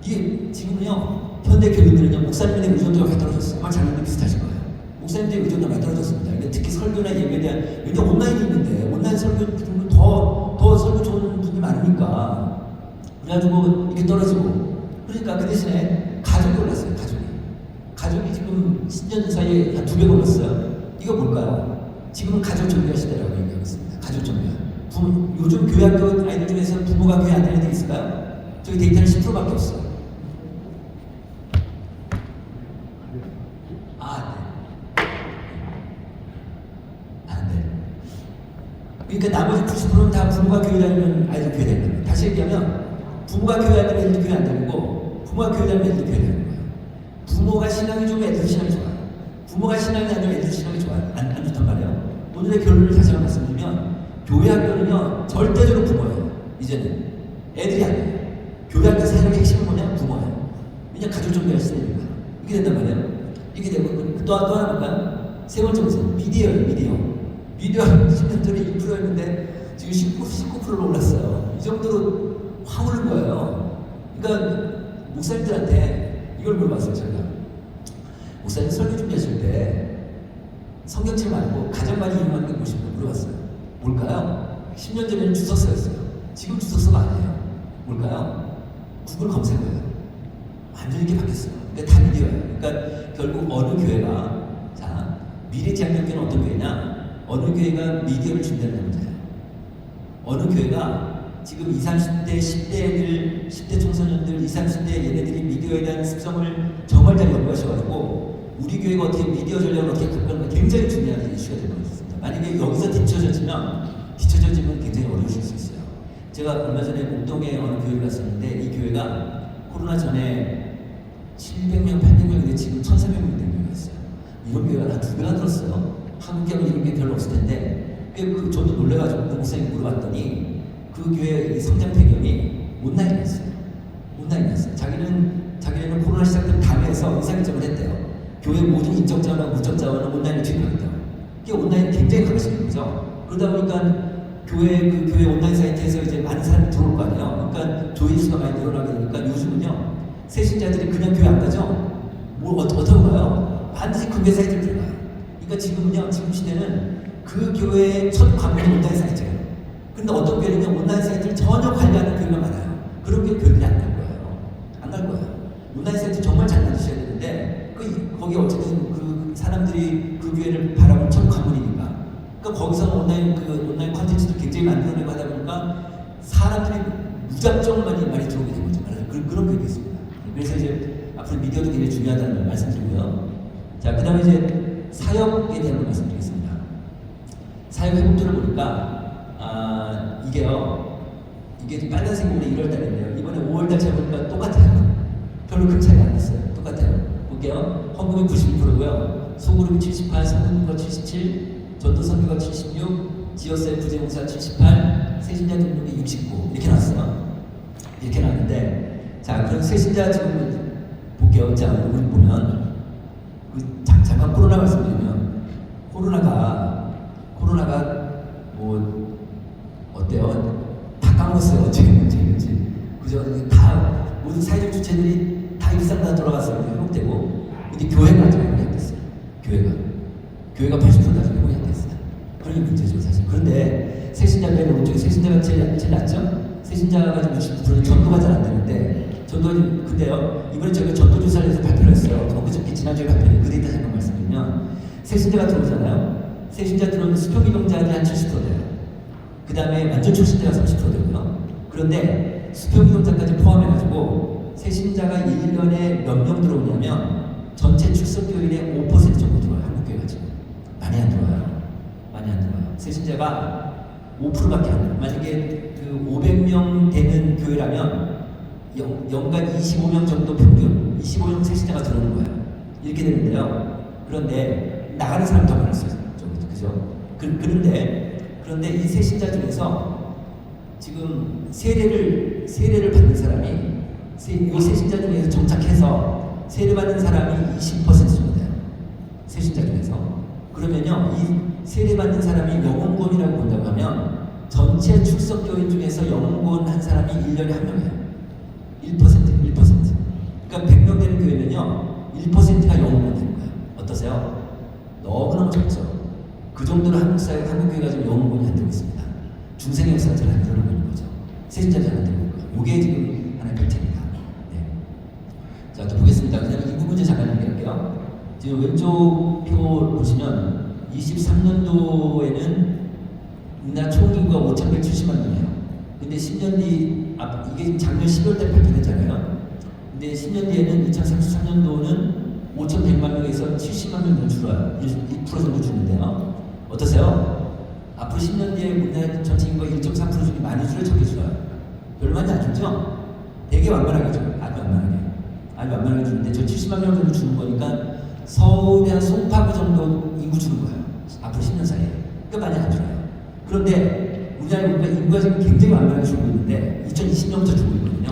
이게 지금은요, 현대 교인들은요, 목사님의 의존도가 많이 떨어졌어요. 아마 장로님 비슷하실 거예요. 목사님들의 의존도가 많이 떨어졌습니다. 근데 특히 설교나 예배에 대한, 왜냐면 온라인이 있는데, 온라인 설교 더 설교 좋은 분이 많으니까. 그래가지고 이렇게 떨어지고. 그러니까 그 대신에 가족이 올랐어요, 가족이 지금 10년 사이에 한 2배 올랐어요. 이거 뭘까요? 지금은 가족 정비화 시대라고 얘기하고 있습니다. 가족 정비화. 요즘 교회학교 아이들 중에서 부모가 교회 안 다니는 애들 있을까요? 저희 데이터는 10%밖에 없어요. 그러니까 나머지 90%는 다 부모가 교회 다니면 아이들 교회 다니는 거예요. 다시 얘기하면 부모가 교회 안 다니면 애들 교회 안 다니고 부모가 교회 다니면 애들 교회 다니는 거예요. 부모가 신앙이 좋으면 애들 신앙이 좋아요. 부모가 신앙이 아니면 애들 신앙이 좋아요. 안 좋단 말이에요. 오늘의 결론을 다시 한번 말씀드리면 교회 학교는요 절대적으로 부모예요. 이제는 애들이 아니에요. 교회 학교 사역의 핵심은 뭐냐? 부모예요. 왜냐면 가족 정비할 시대니까. 이게 된단 말이에요. 이게 되고 또 하나 볼까요? 세 번째 보세요. 미디어예요. 미디어 10년 전에 2%였는데 지금 19%로 올랐어요. 이 정도로 확 오른 거예요. 그러니까 목사님들한테 이걸 물어봤어요. 제가 목사님 설교 준비하실 때 성경책 말고 가장 많이 이용하는 게 무엇인가 물어봤어요. 뭘까요? 10년 전에는 주석서였어요. 지금 주석서가 아니에요. 뭘까요? 구글 검색어예요. 완전히 이렇게 바뀌었어요. 그러니까 다 미디어예요. 그러니까 결국 어느 교회가 미래지향적교회는 어떤 교회냐? 어느 교회가 미디어를 준비하는 문제예요. 어느 교회가 지금 20, 30대, 10대 애들, 10대 청소년들, 20, 30대 얘네들이 미디어에 대한 습성을 정말 잘 연구하셔가지고 우리 교회가 어떻게 미디어 전략을 어떻게 갖고가는 가 굉장히 중요한 이슈가 되는 것 같습니다. 만약에 여기서 뒤처져지면 굉장히 어려우실 수 있어요. 제가 얼마 전에 목동에 어느 교회를 갔었는데 이 교회가 코로나 전에 700명, 800명인데 지금 1,400명 된 교회가 있어요. 이런 교회가 한 2배나 늘었어요. 한국 교회는 이런 게 별로 없을 텐데 저도 놀래가지고 목사님 물어봤더니 그 교회 성장 배경이 온라인이었어요. 자기네는 코로나 시작된 당에서 의사결정을 했대요. 교회 모든 인적 자원과 물적 자원은 온라인에 투입하겠다고. 이게 온라인 굉장히 강하신 거죠. 그러다 보니까 교회 온라인 사이트에서 이제 많은 사람이 들어올 거 아니에요. 그러니까 조회수가 많이 늘어나게 되니까 요즘은요 새신자들이 그냥 교회 안 가죠. 어떻게 가요? 반드시 금배 사이트를 들어가요. 그러니까 지금 시대는 그 교회의 첫 관문이 온라인 사이트예요. 근데 어떤 교회는요 온라인 사이트를 전혀 관리하는 교회가 많아요. 그런 게 교육이 안 갈 거예요. 안 갈 거예요. 온라인 사이트 정말 잘 만드셔야 되는데 거기 어쨌든 그 사람들이 그 교회를 바라보는 첫 관문이니까. 그러니까 거기서 온라인 컨텐츠도 굉장히 만들어내고 하다 보니까 사람들이 무작정 많이 들어오게 된 거죠. 그런 교육이 있습니다. 그래서 이제 앞으로 미디어도 굉장히 중요하다는 걸 말씀드리고요. 자, 그 다음에 이제 사역에 대한 걸 말씀드리겠습니다. 사역 회복도를 보니까 이게 빨간색 부분이 1월달인데요. 이번에 5월달 재보니까 똑같아요. 별로 큰 차이가 안 났어요. 똑같아요. 볼게요. 헌금이 92%고요. 소그룹이 78, 성금과 77, 전도 선교가 76, 지역사회 부재봉사 78, 세신자 등록이 69 이렇게 나왔어요. 이렇게 나왔는데, 자, 그럼 세신자 지금 볼게요. 자, 우리 보면 잠깐 코로나 말씀드리면 코로나가 뭐 어때요? 다 까먹었어요. 어떻게 문제인지. 그죠? 다 모든 사회적 주체들이 다 일상 돌아갔어요. 회복되고. 근데 교회가 아직 회복이 안 됐어요. 교회가 80% 아직 회복이 안 됐어요. 그런 게 문제죠, 사실. 그런데 세신자 맨 오른쪽에 세신자가 제일 낮죠? 세신자가 지금 69%, 전도가 잘 안 되는데, 근데요, 이번에 저희가 전도조사를 해서 발표를 했어요. 엊그저께 지난주에 발표했는데 그 데이터 잠깐 말씀드리면, 세신자가 들어오잖아요. 세신자 들어오면 수평이동자들이 한 70% 돼요. 그 다음에 완전 출신자가 30% 되고요. 그런데 수평이동자까지 포함해가지고 세신자가 1년에 몇 명 들어오냐면 전체 출석교인의 5% 정도 들어와요. 한국교회가 지금. 많이 안 들어와요. 세신자가 5%밖에 안 돼요. 만약에 그 500명 되는 교회라면 연간 25명 정도 평균 25명 세신자가 들어오는 거예요. 이렇게 되는데요. 그런데 나가는 사람 더 많을 수 있어요. 그죠? 그런데 이 세신자 중에서 지금 세례를 받는 사람이 이 세신자 중에서 정착해서 세례 받는 사람이 20% 정도 돼요. 세신자 중에서. 그러면요, 이 세례 받는 사람이 영혼권이라고 본다고 하면 전체 출석교인 중에서 영혼권 한 사람이 1년에 한 명이에요. 1%. 그러니까 100명 되는 교회면요, 1%가 영혼권 되는 거예요. 어떠세요? 너무너무 적죠. 그 정도로 한국교회가 지금 영혼권이 안 되고 있습니다. 중생의 역사가 잘 안 일어나고 있는 거죠. 세신자 잘 안 되고 있는 거예요. 이게 지금 하나의 결정입니다. 네. 자, 또 보겠습니다. 그 다음에 인구 문제 잠깐 얘기할게요. 지금 왼쪽 표 보시면 23년도에는 우리나라 총인구가 5,170만 명이에요. 근데 10년 뒤, 이게 작년 12월달에 발표됐잖아요. 근데 10년 뒤에는 2033년도는 5,100만 명에서 70만 명으로 줄어요. 1% 정도 주는데요. 어떠세요? 앞으로 10년 뒤에 우리나라 전체 인구가 1.3% 중에 많이 줄어요, 적게 줄어요? 별로 많이 안 줄죠? 되게 완만하게 줄어요. 아주 완만하게 주는데 저 70만 명 정도 주는 거니까 서울의 한 송파구 정도 인구 주는 거예요. 앞으로 10년 사이에. 그러니까 많이 안 줄어요. 그런데 우리나라 인구가 지금 굉장히 완만하게 줄고 있는데 2020년부터 줄고 있거든요.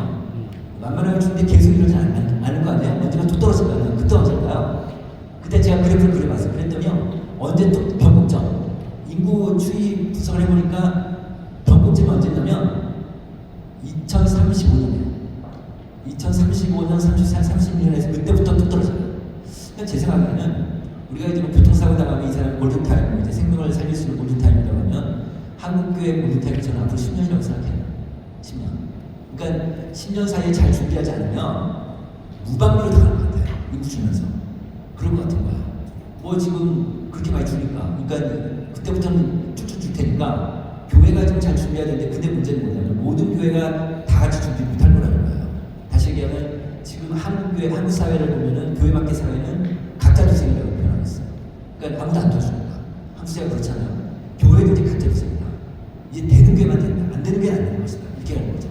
완만하게 주는데 계속 이러지 않을 거 아니에요? 언제가 또 떨어질 거 아니에요? 그때 언제일까요? 그때 제가 그래프를 그려봤어요. 그랬더니요, 언제 또 변곡점, 인구 추이 분석을 해보니까 변곡점이 언제냐면 2035년이에요. 2035년, 34, 31년에서 그때부터 또 떨어져요. 그러니까 제 생각에는 우리가 이제 교통사고 당하면 이 사람 골든타임, 이제 생명을 살릴 수 있는 골든타임이라고 하면 한국교회 골든타임이 저는 앞으로 10년이라고 생각해요. 10년. 그러니까 10년 사이에 잘 준비하지 않으면 무방비로 당할 것 같아요. 인구 주면서. 그럴 것 같은 거야. 뭐 지금 그렇게 많이 주니까. 그러니까 그때부터는 쭉쭉 줄 테니까 교회가 좀 잘 준비해야 되는데, 근데 문제는 뭐냐면 모든 교회가 다 같이 준비 못할 거라는 거예요. 다시 얘기하면 지금 한국교회, 한국 사회를 보면은 교회 밖의 사회는 각자 주생이라고 표현하고 있어요. 그러니까 아무도 안 도와주니까. 한국 사회가 그렇잖아요. 교회도 이제 각자 주생이다. 이제 되는 교회만 된다. 안 되는 교회는 안 되는 것이다. 이렇게 하는 거죠.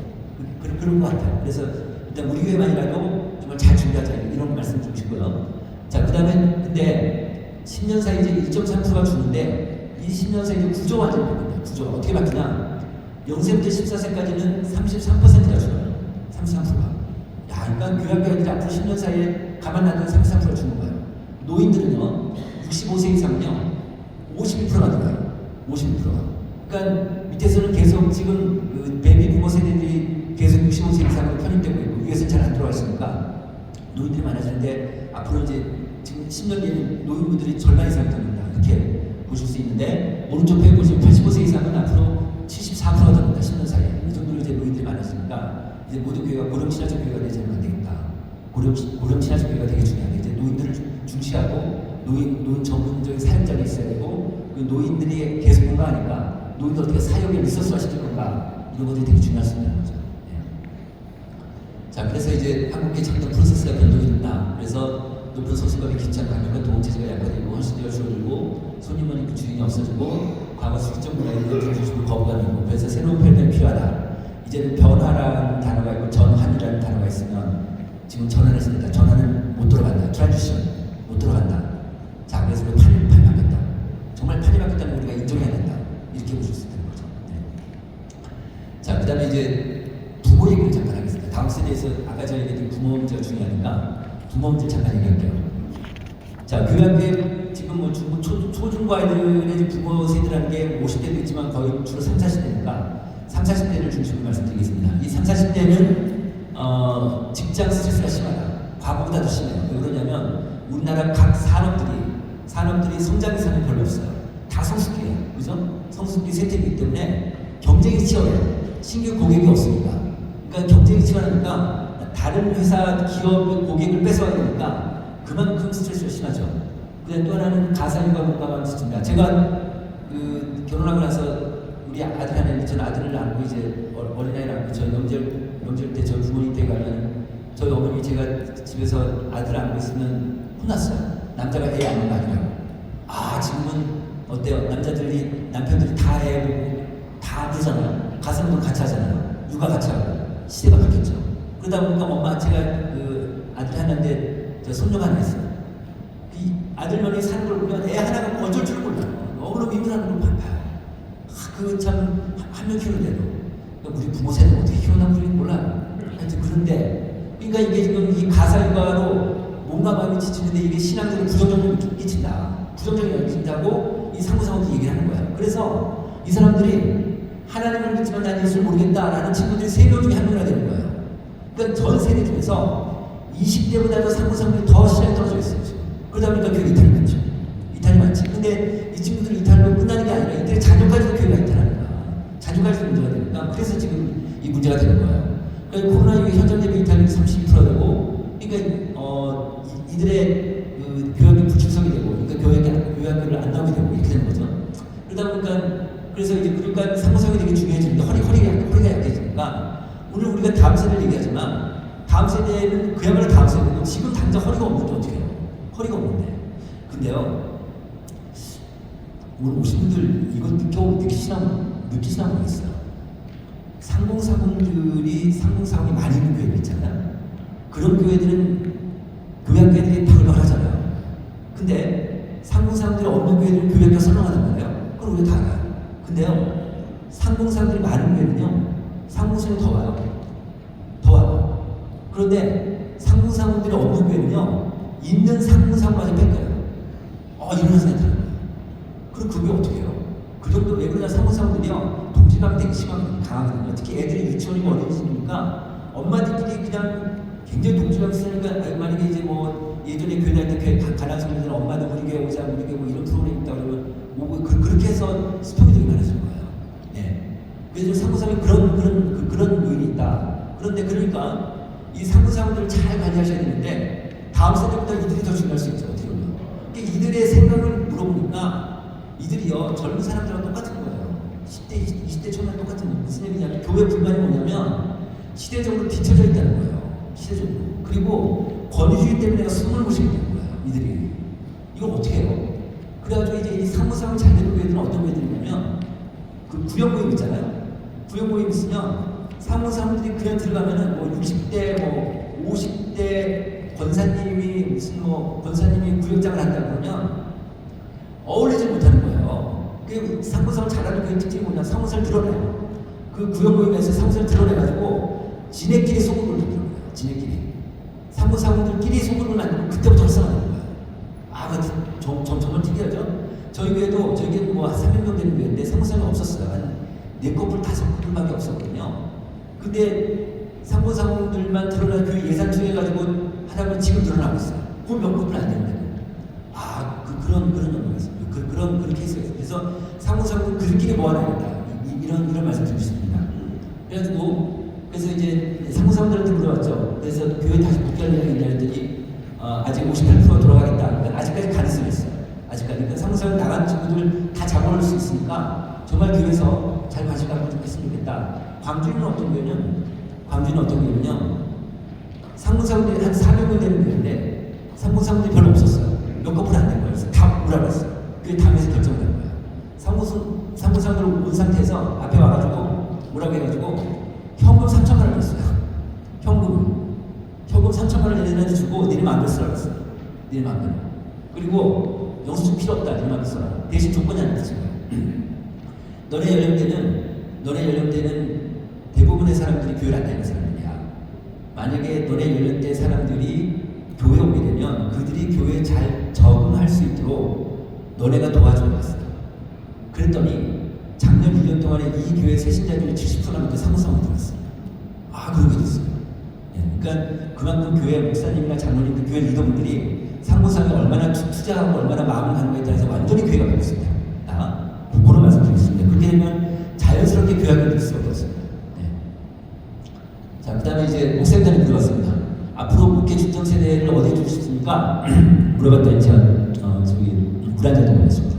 그런 것 같아요. 그래서 일단 우리 교회만이라도 정말 잘 준비하자, 이런 말씀 좀 주고요. 자, 그 다음에 근데 10년 사이에 이제 1.3%가 주는데 이 10년 사이에 구조가 완전히 바뀝니다. 구조가 어떻게 바뀌나? 0세부터 14세까지는 33%가 줄어요. 33%가. 야, 그러니까 교회학교애들이 앞으로 10년 사이에 가만 놔두면 33%가 주는 거예요. 노인들은요, 65세 이상은요, 51%가 들어요. 51%가. 그러니까 밑에서는 계속 지금 그 베이비 부모 세대들이 계속 65세 이상으로 편입되고 있고 위에서 잘 안 들어가시니까 노인들이 많아지는데, 앞으로 이제 지금 10년 뒤에는 노인분들이 절반 이상 됩니다. 이렇게 보실 수 있는데, 오른쪽 배 보시면 85세 이상은 앞으로 74%가 됩니다. 10년 사이에. 이 정도로 이제 노인들이 많아지니까 이제 모든 교회가 고령 친화적 교회가 되지는 안 되겠다. 고령 친화적 교회가 되게 중요하다. 이제 노인들을 중시하고 노인 전문적인 사역자가 있어야 되고 그 노인들이 계속 공부하니까 노인들 어떻게 사역에 리소스화 시킬 건가 이런 것들이 되게 중요할 수 있는 거죠. 자, 그래서 이제 한국의 작동 프로세스가 변동이 된다. 그래서 높은 소득감이 긴장 가격과 도움체제가 약화되고 헌신제가 줄어들고 손님은 주인이 없어지고 과거 수익적 문화에 대한 중심을 거부하는 그래서 새로운 패러다임이 필요하다. 이제는 변화라는 단어가 있고 전환이라는 단어가 있으면 지금 전환을 했습니다. 전환은 못 들어간다. 트랜지션 못 들어간다. 자, 그래서 우리 판이 바뀌었다. 정말 판이 바뀌었다는 우리가 인정해야 된다. 이렇게 보실 수 있는 거죠. 네. 자, 그 다음에 이제 부모 얘기를 잠깐 하겠습니다. 다음 세대에서 아까 제가 얘기했던 부모 문제가 중요하니까 부모 문제 잠깐 얘기할게요. 자, 교육에 지금 뭐 초중고 아이들의 부모 세대라는 게 50대도 있지만 거의 주로 3, 40대니까 3, 40대를 중심으로 말씀드리겠습니다. 이 3, 40대는 직장 스트레스가 심하다. 과거보다 더 심해요. 왜 그러냐면 우리나라 각 산업들이 성장 이상은 별로 없어요. 다 성숙해요. 그죠? 성숙기 세태이기 때문에 경쟁이 치열해요. 신규 고객이 없으니까. 그러니까 경쟁이 치열하니까 다른 회사 기업의 고객을 뺏어야 되니까 그만큼 스트레스가 심하죠. 그다음 또 하나는 가사일과 문과가 있습니다. 제가 그 결혼하고 나서 우리 아들 하나 전 아들을 낳고 이제 어린아이를 낳고 저희 명절 때 저희 부모님 댁 가면 저희 어머니 제가 집에서 아들 안고 있으면 혼났어요. 남자가 애 안는 거 아니라고. 아, 지금은 어때요? 남편들이 다 애 보고 다 부르잖아요. 가슴도 같이 하잖아요. 육아 같이 하고. 시대가 바뀌었죠. 그러다 보니까 엄마 제가 그 아들 하나인데 저 손녀가 하나 있어요. 이 아들 며느리 사는 걸 보면 애 하나가 어쩔 줄 몰라요. 너무너무 힘들어하는 걸 봐요. 그 참 한 명 키우는데도 우리 부모 세대는 어떻게 키우나 우리는 몰라요. 하여튼 그런데 그러니까 이게 지금 이 가사일과로 몸과 마음이 지치는데 이게 신앙적으로 부정적으로 끼친다. 부정적인 영향을 끼친다고 이 상부상원들이 얘기를 하는 거예요. 그래서 이 사람들이 하나님을 믿지만 난 예수를 모르겠다라는 친구들이 3명 중에 1명이나 되는 거예요. 그러니까 전 세대 중에서 20대보다도 상부상원들이 더 신앙이 떨어져 있어요. 지금. 그러다 보니까 교회 이탈이 많죠. 이탈이 많지. 근데 이 친구들 이탈로 끝나는 게 아니라 이들의 자녀까지도 교회가 이탈하는 거야. 자녀까지도 문제가 되니까 그래서 지금 이 문제가 되는 거예요. 그러니까 코로나 이후에 현장 대비 이탈이 32% 되고, 그러니까 이들의 그 교육이 불충성이 되고, 그러니까 교육학교를 안 나오게 되고 이렇게 되는 거죠. 그러다 보니까 그래서 이제 그러니까 상호성이 되게 중요해지는데 허리가 약해지니까 오늘 우리가 다음 세대를 얘기하지만 다음 세대는 그야말로 다음 세대고 지금 당장 허리가 없는데 어떻게 해요? 허리가 없는데. 근데요, 오늘 오신 분들 이거 느끼시나 모르겠어요. 상공사공들이 상공사공이 많이 있는 교회들 있잖아요. 그런 교회들은 교회학교들이 덜덜하잖아요. 근데 상공사공들이 없는 교회들은 교회학교 설렁하단 말이에요. 그걸 우리가 다 알아요. 근데요, 상공사공들이 많은 교회는요, 상공사공이 더 와요. 그런데 상공사공들이 없는 교회는요, 있는 상공사공마저 뺏겨요. 이런 생각이 들어요. 그럼 그게 어떻게 해요? 그 정도 왜 그러냐, 상공사공들이요, 동질감이 되게 강하거든요. 특히 애들이 유치원이고 어린이집이니까 엄마들끼리 그냥 굉장히 동질감이 있으니까 만약에 이제 뭐 예전에 교회 다닐 때 가난 소리들은 엄마도 우리 교회 오자, 우리 교회 뭐 이런 프로그램이 있다 그러면 오고 그렇게 해서 스토리들이 많아지는 거예요. 네. 그래서 상부사람이 그런 요인이 있다. 그런데 그러니까 이 상부사람들을 잘 관리하셔야 되는데 다음 세대보다 이들이 더 중요할 수 있죠. 어떻게 보면. 그러니까 이들의 생각을 물어보니까 이들이요, 젊은 사람들하고 똑같은 거예요. 10대, 20대 초반 똑같은 거예요. 무슨 얘기냐면 교회 불만이 뭐냐면 시대적으로 뒤쳐져 있다는 거예요. 시대적으로. 그리고 권위주의 때문에 숨을 못 쉬게 되는 거예요. 이들이. 이걸 어떻게 해요? 그래가지고 이제 이 상무상을 잘 되는 교회들은 어떤 교회들이냐면 그 구역 모임 있잖아요. 구역 모임 있으면 상무사람들이 그냥 들어가면은 뭐 60대 뭐 50대 권사님이 무슨 뭐 권사님이 구역장을 한다 그러면 어울리지 못하는 거예요. 그 상무상을 잘하는 교회 특징이 뭐냐, 상무상을 드러내요. 그 구역 모임에서 상무상을 드러내가지고 지네끼리 소금을 만드는 거예요. 지네끼리. 상무사분들끼리 소금을 만들고 그때부터 활성화되는 거예요. 정말 특이하죠? 저희 교회는 뭐 한 300명 되는 교회인데 상무상이 없었어요. 한 4커플 5커플밖에 없었거든요. 근데 상무사분들만 드러난 교회 예산 투여해가지고 하다 보면 지금 늘어나고 있어요. 그건 몇 커플 안 되는데. 그런 영역이 있습니다. 그런 케이스가 있어요. 그래서 상무사분들 그들끼리 모아놔야겠다. 이런 말씀 드리고 싶습니다. 그래서 이제 상무사원들한테 물어봤죠. 그래서 교회 다시 복귀하려고 얘기를 했더니 아직 58% 돌아가겠다. 그러니까 아직까지 가능성이 있어요. 아직까지. 그러니까 상무사원 나간 친구들 다 잡아올 수 있으니까 정말 교회에서 잘 관심 갖고 좀 했으면 좋겠다. 광주는 어떤 경우는요. 상무사원들이 한 400명 되는 교회인데 상무사원들이 별로 없었어요. 몇 건분 안 된 거예요. 그래서 다 오라고 했어요. 그게 당에서 결정을 한 거예요. 상무사원들 온 상태에서 앞에 와가지고 뭐라고 해가지고 현금 3천만 원을 줬어요. 현금 3천만 원을 얘네한테 주고 니네 마음대로 쓰라고 했어요. 니네 마음대로. 그리고 영수증 필요 없다. 니네 마음대로 써라. 대신 조건이 안 됐어요. 너네 연령대는 대부분의 사람들이 교회를 안 다니는 사람들이야. 만약에 너네 연령대 사람들이 교회 오게 되면 그들이 교회에 잘 적응할 수 있도록 너네가 도와주는 거였어요. 그랬더니 작년 1년 동안에 이 교회 세신자들이 70% 넘게 사무사원이 들었어요. 그런 게 됐어요. 그러니까 그만큼 교회 목사님이나 장로님들, 교회 리더분들이 상무상에 얼마나 투자하고 얼마나 마음을 가는 거에 따라서 완전히 교회가 바뀌었습니다. 그런 말씀드리겠습니다. 그렇게 되면 자연스럽게 교회가 될 수밖에 없습니다. 자, 그 다음에 이제 목사님들이 물어봤습니다. 앞으로 목회 중정 세대를 어디에 두고 싶습니까? 물어봤더니 제가 물 한 잔 좀 먹겠습니다.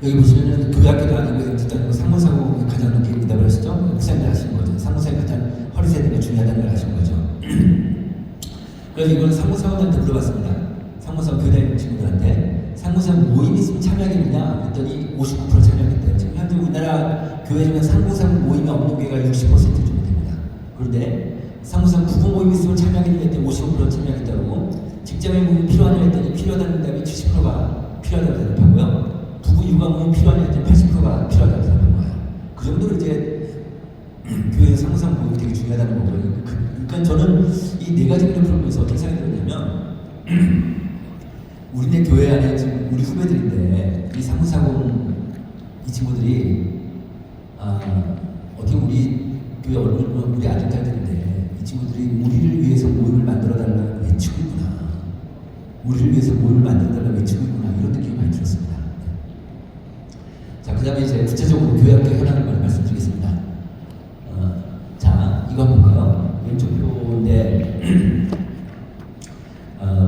여기 보시면은 교회학교도 아니고 일단 상무사고 가장 높게 응답을 하시죠? 목사님들 하시는 거죠. 상무사가 가장 허리 세대가 중요하다는 걸 하시는 거죠. 그래서 이걸 상무사원한테 물어봤습니다. 상무사원 교회 다니는 친구들한테 상무사원 모임 있으면 참여하겠느냐? 그랬더니 59% 참여하겠대요. 지금 현재 우리나라 교회 중에 상무사원 모임이 없는 교회가 60% 정도 됩니다. 그런데 상무사원 부부 모임 있으면 참여하겠느냐 했더니 55% 참여하겠다고, 직장인 모임이 필요하냐 했더니 필요하다는 답이 70%가 필요하다고 대답하고요. 부부 육아 모임 필요하냐 했더니 80%가 필요하다고 대답한 거예요. 그 정도로 이제 교회 상무사원 모임이 되게 중요하다는 거고요. 그러니까 저는 이 네 가지 그림을 보면서 어떻게 생각이 들었냐면 우리네 교회 안에 지금 우리 후배들인데 이 상무사원 이 친구들이 어떻게 우리 교회 우리 아들딸들인데 이 친구들이 우리를 위해서 모임을 만들어달라고 외치고 있구나. 우리를 위해서 모임을 만들어달라고 외치고 있구나. 이런 느낌이 많이 들었습니다. 자, 그 다음에 이제 구체적으로 교회학교 현황을 말씀드리겠습니다. 자, 이거 한번 볼까요? 왼쪽 표인데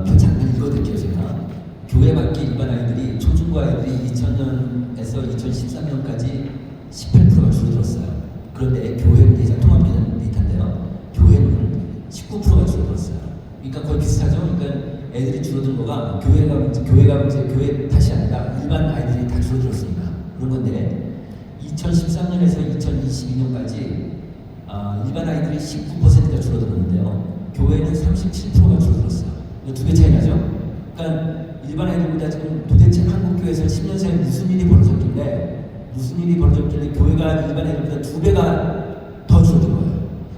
표 잠깐 읽어드릴게요. 제가 교회 밖에 일반 아이들이 초중고 아이들이 2000년에서 2013년까지 18%가 줄어들었어요. 그런데 교회는 예전 통합기관 데이터인데요. 교회는 19%가 줄어들었어요. 그러니까 거의 비슷하죠. 그러니까 애들이 줄어든 거가 교회 탓이 아니라 일반 아이들이 다 줄어들었으니까 그런 건데 2013년에서 2022년까지 일반 아이들이 19%가 줄어들었는데요. 교회는 37%가 줄어들었어요. 이거 2배 차이 나죠? 그러니까 일반 아이들보다 지금 도대체 한국 교회에서 10년 사이에 무슨 일이 벌어졌길래 교회가 일반 아이들보다 2배가 더 줄어든 거예요.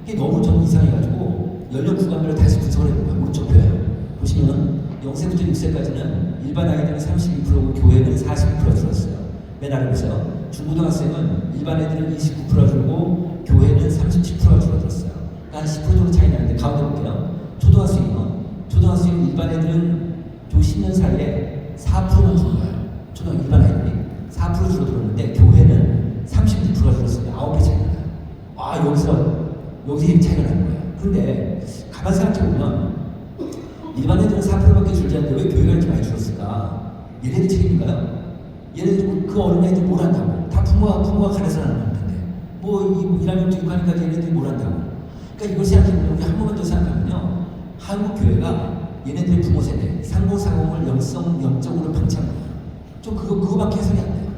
이게 너무 좀 이상해가지고 연령 구간별로 다시 분석을 해본 거예요. 오른쪽 표예요. 보시면 0세부터 6세까지는 일반 아이들은 32%고 교회는 42% 줄었어요. 맨 아래 보세요. 중고등학생은 일반 애들은 29%가 줄고 교회는 37%가 줄어들었어요. 그러니까 10% 정도 차이 나는데 가운데 볼게요. 초등학생 일반 애들은 요 10년 사이에 4%만 줄은 거예요. 초등학생 일반 아이들이 4% 줄어들었는데 교회는 39%가 줄었습니다. 9배 차이가 나요. 여기서 이 차이가 나는 거예요. 그런데 가만 생각해보면 일반 애들은 4%밖에 줄지 않는데 왜 교회가 이렇게 많이 줄었을까? 얘네들 책임인가요? 얘네들 그 어린 애들 뭘 한다고? 다 부모가 가려서 하는 건데 뭐 1학년부터 6학년까지 얘네들이 뭘 한다고? 그러니까 이걸 생각해보면 우리 한 번만 더 생각하면요, 한국 교회가 얘네들의 부모 세대 상고사공을 영적으로 방치한 거예요. 좀 그거밖에 해석이 안 돼요.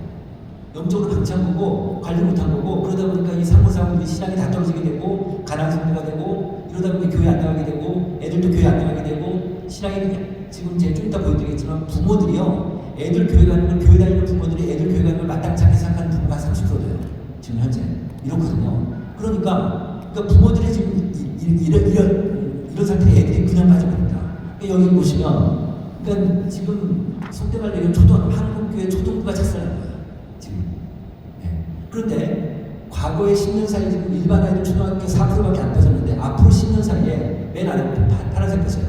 영적으로 방치한 거고 관리 못한 거고, 그러다 보니까 이 상고사공이 신앙이 다 떨어지게 되고 가난 성도가 되고, 이러다 보니 교회 안 나가게 되고 애들도 교회 안 나가게 되고, 신앙이 지금 이제 좀 이따 보여드리겠지만 부모들이요, 애들 교회 가는 걸, 교회 다니는 부모들이 애들 교회 가는 걸 마땅치 않게 생각하는 부모가 30% 돼요. 지금 현재 이렇거든요. 그러니까 부모들이 지금 이런 상태에 애들이 그냥 빠져버립니다. 여기 보시면, 그러니까 지금 속된 말로 얘기하면 한국교회 초등부가 착살한 거예요. 지금. 네. 그런데 과거의 10년 사이에 지금 일반 아이들 초등학교 4%밖에 안 빠졌는데 앞으로 10년 사이에 맨 아래 파란색 보세요.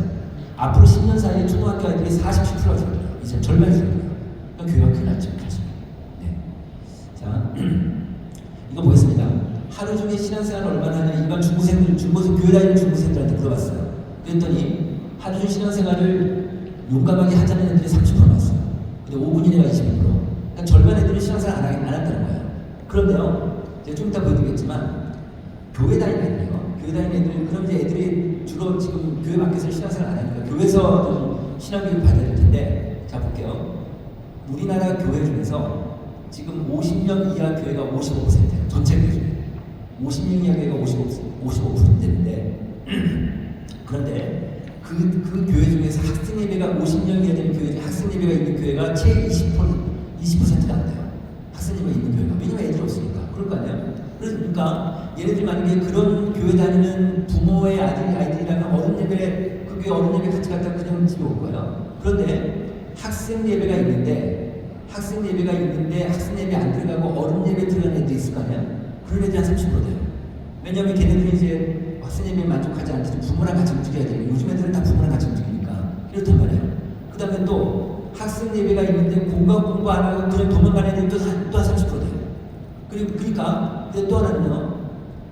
앞으로 10년 사이에 초등학교 아이들이 47%가 줄어요. 이제 절반이 줄어요. 그러니까 교회가 큰일 났죠. 사실. 네. 자, 이거 보겠습니다. 하루 종일 신앙생활을 얼마나 하냐 일반 중고생들, 교회 다니는 중고생들한테 물어봤어요. 그랬더니 하루 종일 신앙생활을 용감하게 하자는 애들이 30% 나왔어요. 근데 5분이나 22%. 그러니까 절반 애들은 신앙생활 안 한다는 거예요. 그런데요, 제가 좀 이따 보여드리겠지만 교회 다니는 애들이요. 교회 다니는 애들, 그럼 이제 애들이 주로 지금 교회 밖에서 신앙생활 안 하니까 교회에서 좀 신앙교육 받아야 될 텐데, 자 볼게요. 우리나라 교회 중에서 지금 50명 이하 교회가 55%예요. 전체 교회 중에. 50명 이하 교회가 55%인데 그런데 그 교회 중에서 학생 예배가 50명 이하 되는 교회 중에 학생 예배가 있는 교회가 채 20%가 안 돼요. 학생 예배가 있는 교회가. 왜냐면 애들이 없으니까. 그럴 거 아니에요? 그러니까 얘네들 만약에 그런 교회 다니는 부모의 아이들이라면 어른 예배, 그 교회 어른 예배 같이 갔다가 그냥 집에 올 거예요. 그런데 학생 예배가 있는데 학생 예배 안 들어가고 어른 예배 들어가는 애들이 있을 거 아니에요? 그런 애들이 한 30% 돼요. 왜냐면 걔네들이 이제 학생 예배에 만족하지 않기 때문에 부모랑 같이 움직여야 돼요. 요즘 애들은 다 부모랑 같이 움직이니까. 이렇단 말이에요. 그 다음에 또 학생 예배가 있는데 공부 안 하고 그냥 도망가는 애들이 또 한 30% 돼요. 그러니까 또 하나는요.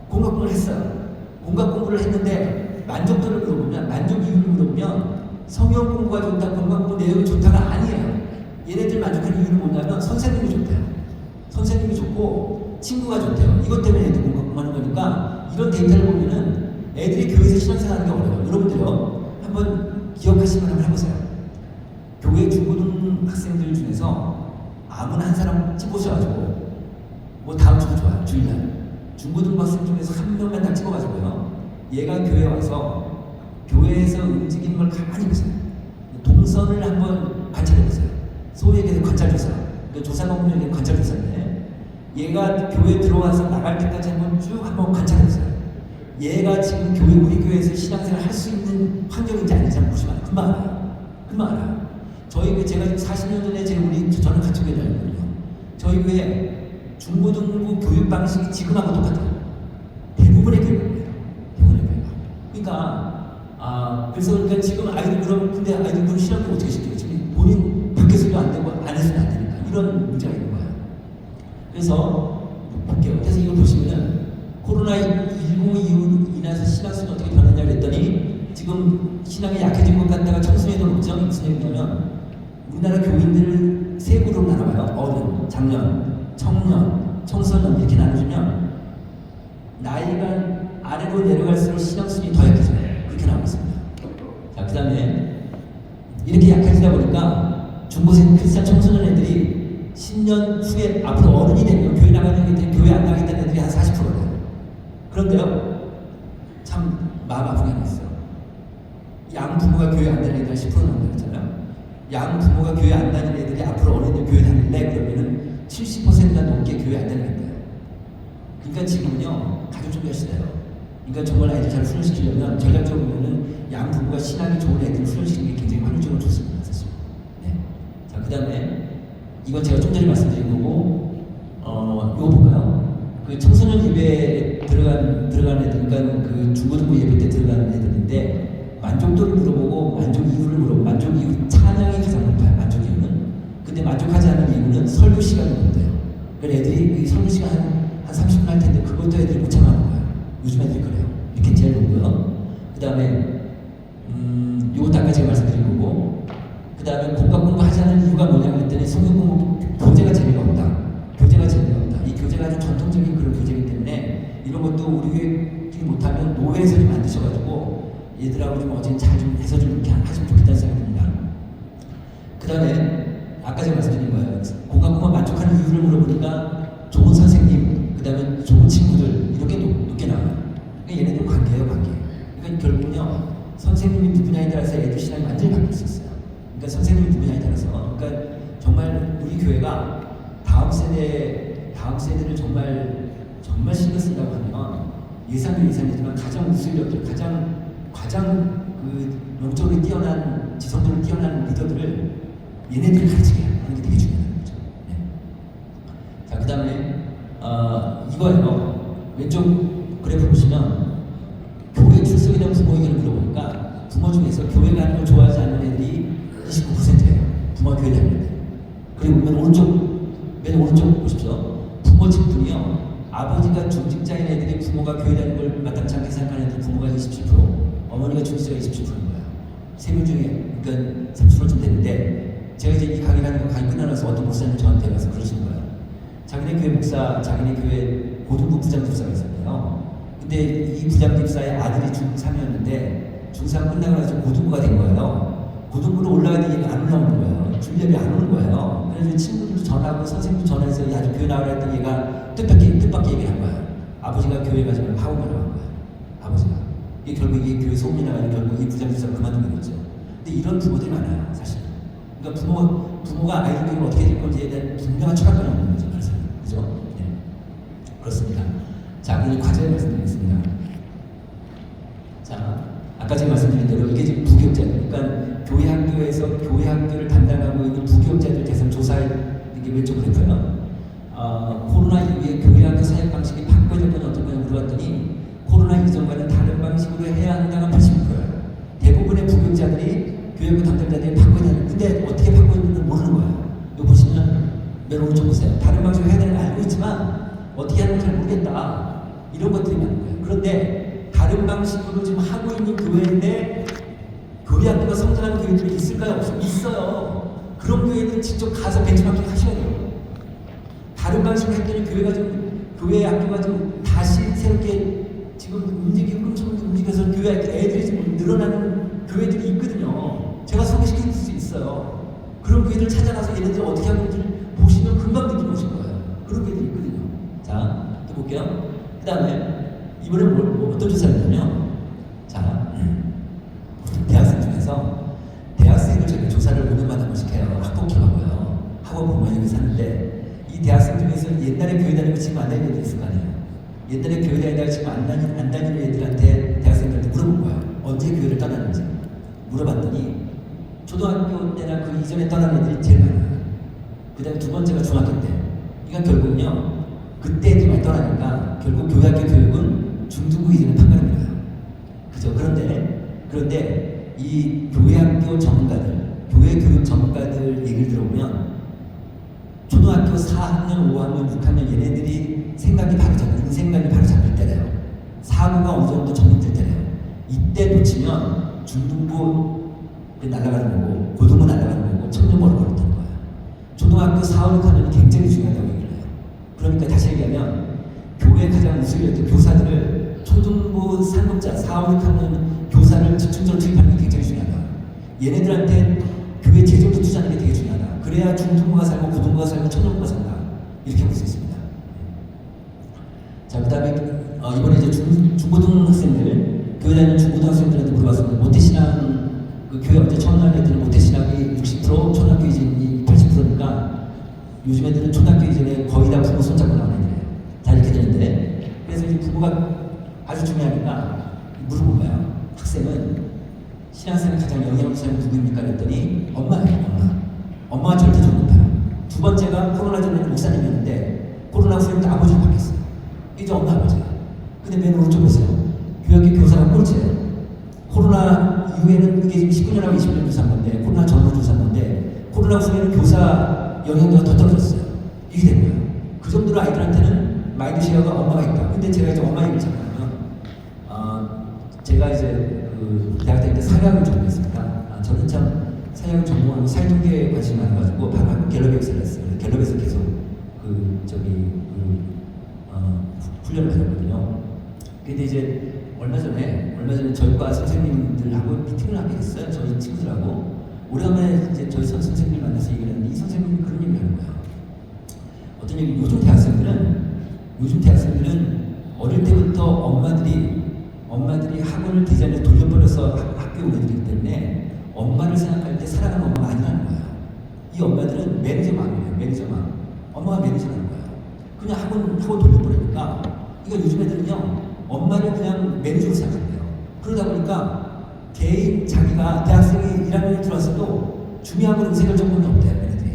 공학 공부를 했어요. 공학 공부를 했는데 만족도를 물어보면, 만족 이유를 물어보면 성경 공부가 좋다, 공학 공부 내용이 좋다가 아니에요. 얘네들 만족하는 이유는 뭐냐면 선생님이 좋대요. 선생님이 좋고 친구가 좋대요. 이것 때문에 애들 공학 공부하는 거니까 이런 데이터를 보면은 애들이 교회에서 신앙생활 하는 게 어려워요. 여러분들요. 한번 기억하시면 한번 해보세요. 교회 중고등 학생들 중에서 아무나 한 사람 찍으셔가지고 뭐 다음 주도 좋아요. 주일날 중고등학생 중에서 한 명만 딱 찍어가지고요. 얘가 교회에 와서 교회에서 움직이는 걸 가만히 보세요. 동선을 한번 관찰해보세요. 소위 얘기해서 관찰조사. 그러니까 조사가 보면 이게 관찰조사인데 얘가 교회에 들어와서 나갈 때까지 한번 관찰해보세요. 얘가 지금 우리 교회에서 신앙생활 할 수 있는 환경인지 아닌지 한번 보시면 알아요. 금방 알아요. 저희 제가 40년 전에 저는 같은 교회 다녔거든요. 저희 교회 중고등부 교육 방식이 지금하고 똑같아요. 대부분의 교회입니다. 그러니까 그래서 지금 아이들 근데 아이들 그런 신앙을 어떻게 시켜요? 지금 본인 밖에서도 안 되고 안에서도 안 되니까 이런 문제가 있는 거예요. 그래서 볼게요. 그래서 이거 보시면은 코로나19 이후로 인해서 신앙수는 어떻게 변했냐 그랬더니 지금 신앙이 약해진 것 같다가 청소년도 높죠. 무슨 얘기냐면 우리나라 교인들을 세 그룹으로 나눠봐요. 어른, 장년, 청년, 청소년 이렇게 나눠주면 나이가 아래로 내려갈수록 신앙순이 더 약해져요. 그렇게 나오고 있습니다. 자, 그 다음에 이렇게 약해지다 보니까 중고생 크리스찬 청소년 애들이 10년 후에 앞으로 어른이 되면 교회 나가는 애들이 교회 안 나가겠다는 애들이 한 40%예요. 그런데요, 참 마음 아프게 하나 있어요. 양 부모가 교회 안 다니는 애들 10% 넘는다고 했잖아요. 양 부모가 교회 안 다니는 애들이 앞으로 어린이들 교회 다닐래? 그러면은 70%가 넘게 교회 안 다니겠대요. 그러니까 지금은요, 가족 준비할 시대예요. 그러니까 정말 아이들 잘 훈련시키려면 전략적으로 보면은 양 부모가 신앙이 좋은 애들 훈련시키는 게 굉장히 확률적으로 좋습니다. 사실. 네. 자, 그 다음에 이건 제가 좀 전에 말씀드린 거고, 이거 볼까요? 그 청소년 예배에 들어간 애들, 그러니까 그 중고등부 예배 때 들어간 애들인데 만족도를 물어보고 만족 이유를 물어보고 만족 이유 찬양이 가장 높아요. 만족 이유는. 근데 만족하지 않는 이유는 설교 시간이 높대요. 그러니까 애들이 설교 시간 한 30분 할 텐데 그것도 애들이 못 참아하는 거예요. 요즘 애들이 그래요. 이렇게 제일 높고요. 그 다음에 요것도 아까 제가 말씀드린 거고, 그 다음에 공각 공부하지 않는 이유가 뭐냐고 했더니 성경 공부 교재가 재미가 없다. 교재가 재미가 없다. 이 교재가 아주 전통적인 그런 교재이기 때문에 이런 것도 우리 교육이 못하면 노회에서 좀 만드셔가지고 얘들하고 좀 어제 잘 좀 해서 좀 이렇게 하시면 좋겠다는 생각이 듭니다. 그 다음에 아까 제가 말씀드린 거예요. 공각 공부만 만족하는 이유를 물어보니까 좋은 선생님, 그 다음에 좋은 친구들 이렇게 높게 나와요. 그러니까 얘네들 관계예요, 관계. 그러니까 결국은요, 선생님이 누구냐에 따라서 애들 신앙이 완전히 바뀔 수 있어요. 그러니까 선생님이 누구냐에 따라서. 그러니까 정말 우리 교회가 다음 세대를 정말 신경 쓴다고 하면 예산이지만 가장 우수력들, 가장 그 영적으로 뛰어난 지성적으로 뛰어난 리더들을 얘네들이 가르치게 하는 게 되게 중요한 거죠. 네. 자, 그 다음에 이거예요. 왼쪽 그래프 보시면 교회 출석에 대한 부모 의견을 물어보니까 부모 중에서 교회 가는 걸 좋아하는 좀 보십시오. 부모 측분이요. 아버지가 중직자인 애들이 부모가 교회 다니는 걸 마땅치 않게 생각하는 애들 부모가 27%, 어머니가 중직자가 27%인 거예요. 3명 중에 그러니까 30%쯤 되는데 제가 이제 이 강의를 하는 거 강의 끝나서 어떤 목사님 저한테 와서 그러시는 거예요. 자기네 교회 목사, 자기네 교회 고등부 부장집사가 있었대요. 근데 이 부장집사의 아들이 중3이었는데 중3 끝나고 나서 고등부가 된 거예요. 고등부로 올라가는 얘기가 안 올라오는 거예요. 준비업이 안 오는 거예요. 그래서 친구들도 전화하고 선생님도 전화해서 야, 교회 나오라 했더니 얘가 뜻밖의 얘기를 한 거예요. 아버지가 교회 가지 말고 학원 가라고 한 거예요. 아버지가. 이게 결국 이 교회 소문이 나가지고 결국 이 부장집사를 그만두게 됐죠. 근데 이런 부모들이 많아요, 사실. 그러니까 부모가 아이들 교육을 어떻게 될 건지에 대한 분명한 철학관이 없는 거죠. 그래서. 그죠? 네. 그렇습니다. 자, 이 과제를 말씀드리겠습니다. 자, 아까 제가 말씀드린 대로 이게 지금 부교육자들, 그러니까 교회 학교에서 교회 학교를 담당하고 있는 부교육자들 대상 조사를 이게 왼쪽으로 했고요. 코로나 이후에 교회 학교 사역 방식이 바꿔야 될 건 어떤 거냐 물어봤더니 코로나 이전과는 다른 방식으로 해야 한다가 80%예요. 대부분의 부교육자들이 교회 학교 담당자들이 바꿔야 되는, 근데 어떻게 바꿔야 되는지 모르는 거예요. 이거 보시면 맨 오른쪽 보세요. 다른 방식으로 해야 되는 걸 알고 있지만 어떻게 하는지 잘 모르겠다. 이런 것들이 많은 거예요. 그런데 다른 방식으로 지금 하고 있는 교회인데 교회 학교가 성장하는 교회들이 있을까요? 없어요? 있어요. 그런 교회들은 직접 가서 벤치마킹 하셔야 돼요. 다른 방식으로 했더니 교회가 좀, 교회 학교가 좀 다시 새롭게 지금 움직여서 교회 애들이 좀 늘어나는 교회들이 있거든요. 제가 소개시킬 수 있어요. 그런 교회들 찾아가서 얘네들 어떻게 하고 있는지 보시면 금방 느끼고 오실 거예요. 그런 교회들이 있거든요. 자, 또 볼게요. 그 다음에 이번에 어떤 조사였냐면, 자, 대학생 중에서 대학생을 저희가 조사를 5년마다 한 번씩 해요. 학폭협하고요. 학원 공무원이 사는데 이 대학생 중에서 옛날에 교회 다니고 지금 안 다니는 애들 있을 거 아니에요. 옛날에 교회 다니다가 지금 안 다니는 애들한테 대학생들한테 물어본 거예요. 언제 교회를 떠났는지 물어봤더니 초등학교 때나 그 이전에 떠난 애들이 제일 많아요. 그 다음에 두 번째가 중학교 때. 그러니까 결국은요, 그때 애들이 많이 떠나니까 결국 교회학교 교육은 중등부 이전에 판가름 거예요. 그죠? 그런데 이 교회학교 전문가들, 교회 교육 전문가들 얘기를 들어보면 초등학교 4학년, 5학년, 6학년 얘네들이 생각이 바로 잡혀요. 인생관이 바로 잡힐 때래요. 사고가 어느 정도 정립될 때래요. 이때 놓치면 중등부 날아가는 거고 고등부 날아가는 거고 청년부로 걸었다는 거예요. 초등학교 4, 5, 6학년이 굉장히 중요하다고 얘기를 해요. 그러니까 다시 얘기하면 교회 가장 우수였던 교사들을 초등부 상급자 4, 5, 6학년 교사를 집중적으로 투입하는 게 굉장히 중요하다. 얘네들한테 교회 재정도 투자하는 게 되게 중요하다. 그래야 중등부가 살고 고등부가 살고 청년부가 산다. 이렇게 볼 수 있습니다. 자, 그 다음에 이번에 이제 중고등학생들, 교회 다니는 중고등학생들한테 물어봤습니다. 모태신앙, 그 교회 어제 처음 나는 애들은 모태신앙이 60%, 초등학교 이전이 80%니까 요즘 애들은 초등학교 이전에 거의 다 부모 손잡고 나오는 애들이에요. 다 이렇게 되는데, 그래서 이제 부모가 아주 중요하니까 물어본 거예요. 학생은 신앙생활 가장 영향을 주는 누구입니까? 그랬더니 엄마예요. 엄마가 절대적으로 높아요. 두 번째가 코로나 전에는 목사님이었는데 코로나 후에는 아버지로 바뀌었어요. 이제 엄마 아버지야. 근데 맨 오른쪽 보세요. 교육교 교사가 꼴찌예요. 코로나 이후에는 이게 19년하고 20년 조사한 건데 코로나 전후 조사한 건데 코로나 후에는 교사 영향도가 더 떨어졌어요. 이게 된 거예요. 그 정도로 아이들한테는 마인드 쉐어가 엄마가 있다. 근데 제가 이제 엄마 얘기를 잠깐요. 제가 이제 그 대학 다닐 때 사회학을 전공했습니다. 저는 참 사회학을 전공하고 사회통계에 관심이 많아가지고 바로 한국 갤럽에서 했어요. 갤럽에서 계속 훈련을 받았거든요. 근데 이제 얼마 전에 저희 과 선생님들하고 미팅을 하게 됐어요. 저희 친구들하고 오랜만에 이제 저희 선생님을 만나서 얘기를 했는데 이 선생님이 그런 얘기를 하는 거예요. 어떤 얘기? 요즘 대학생들은 어릴 때부터 엄마들이 학원을 디자인해 돌려버려서 학교에 온 애들이기 때문에 엄마를 생각할 때 사랑하는 엄마가 아니라는 거예요. 이 엄마들은 매니저맘이에요. 매니저맘. 엄마가 매니저라는 거예요. 그냥 학원 돌려버리니까 이거 요즘 애들은요 엄마를 그냥 매니저로 생각한대요. 그러다 보니까 자기가 대학생이 1학년에 들어왔어도 중요한 건 의사결정권이 없대요. 얘네들이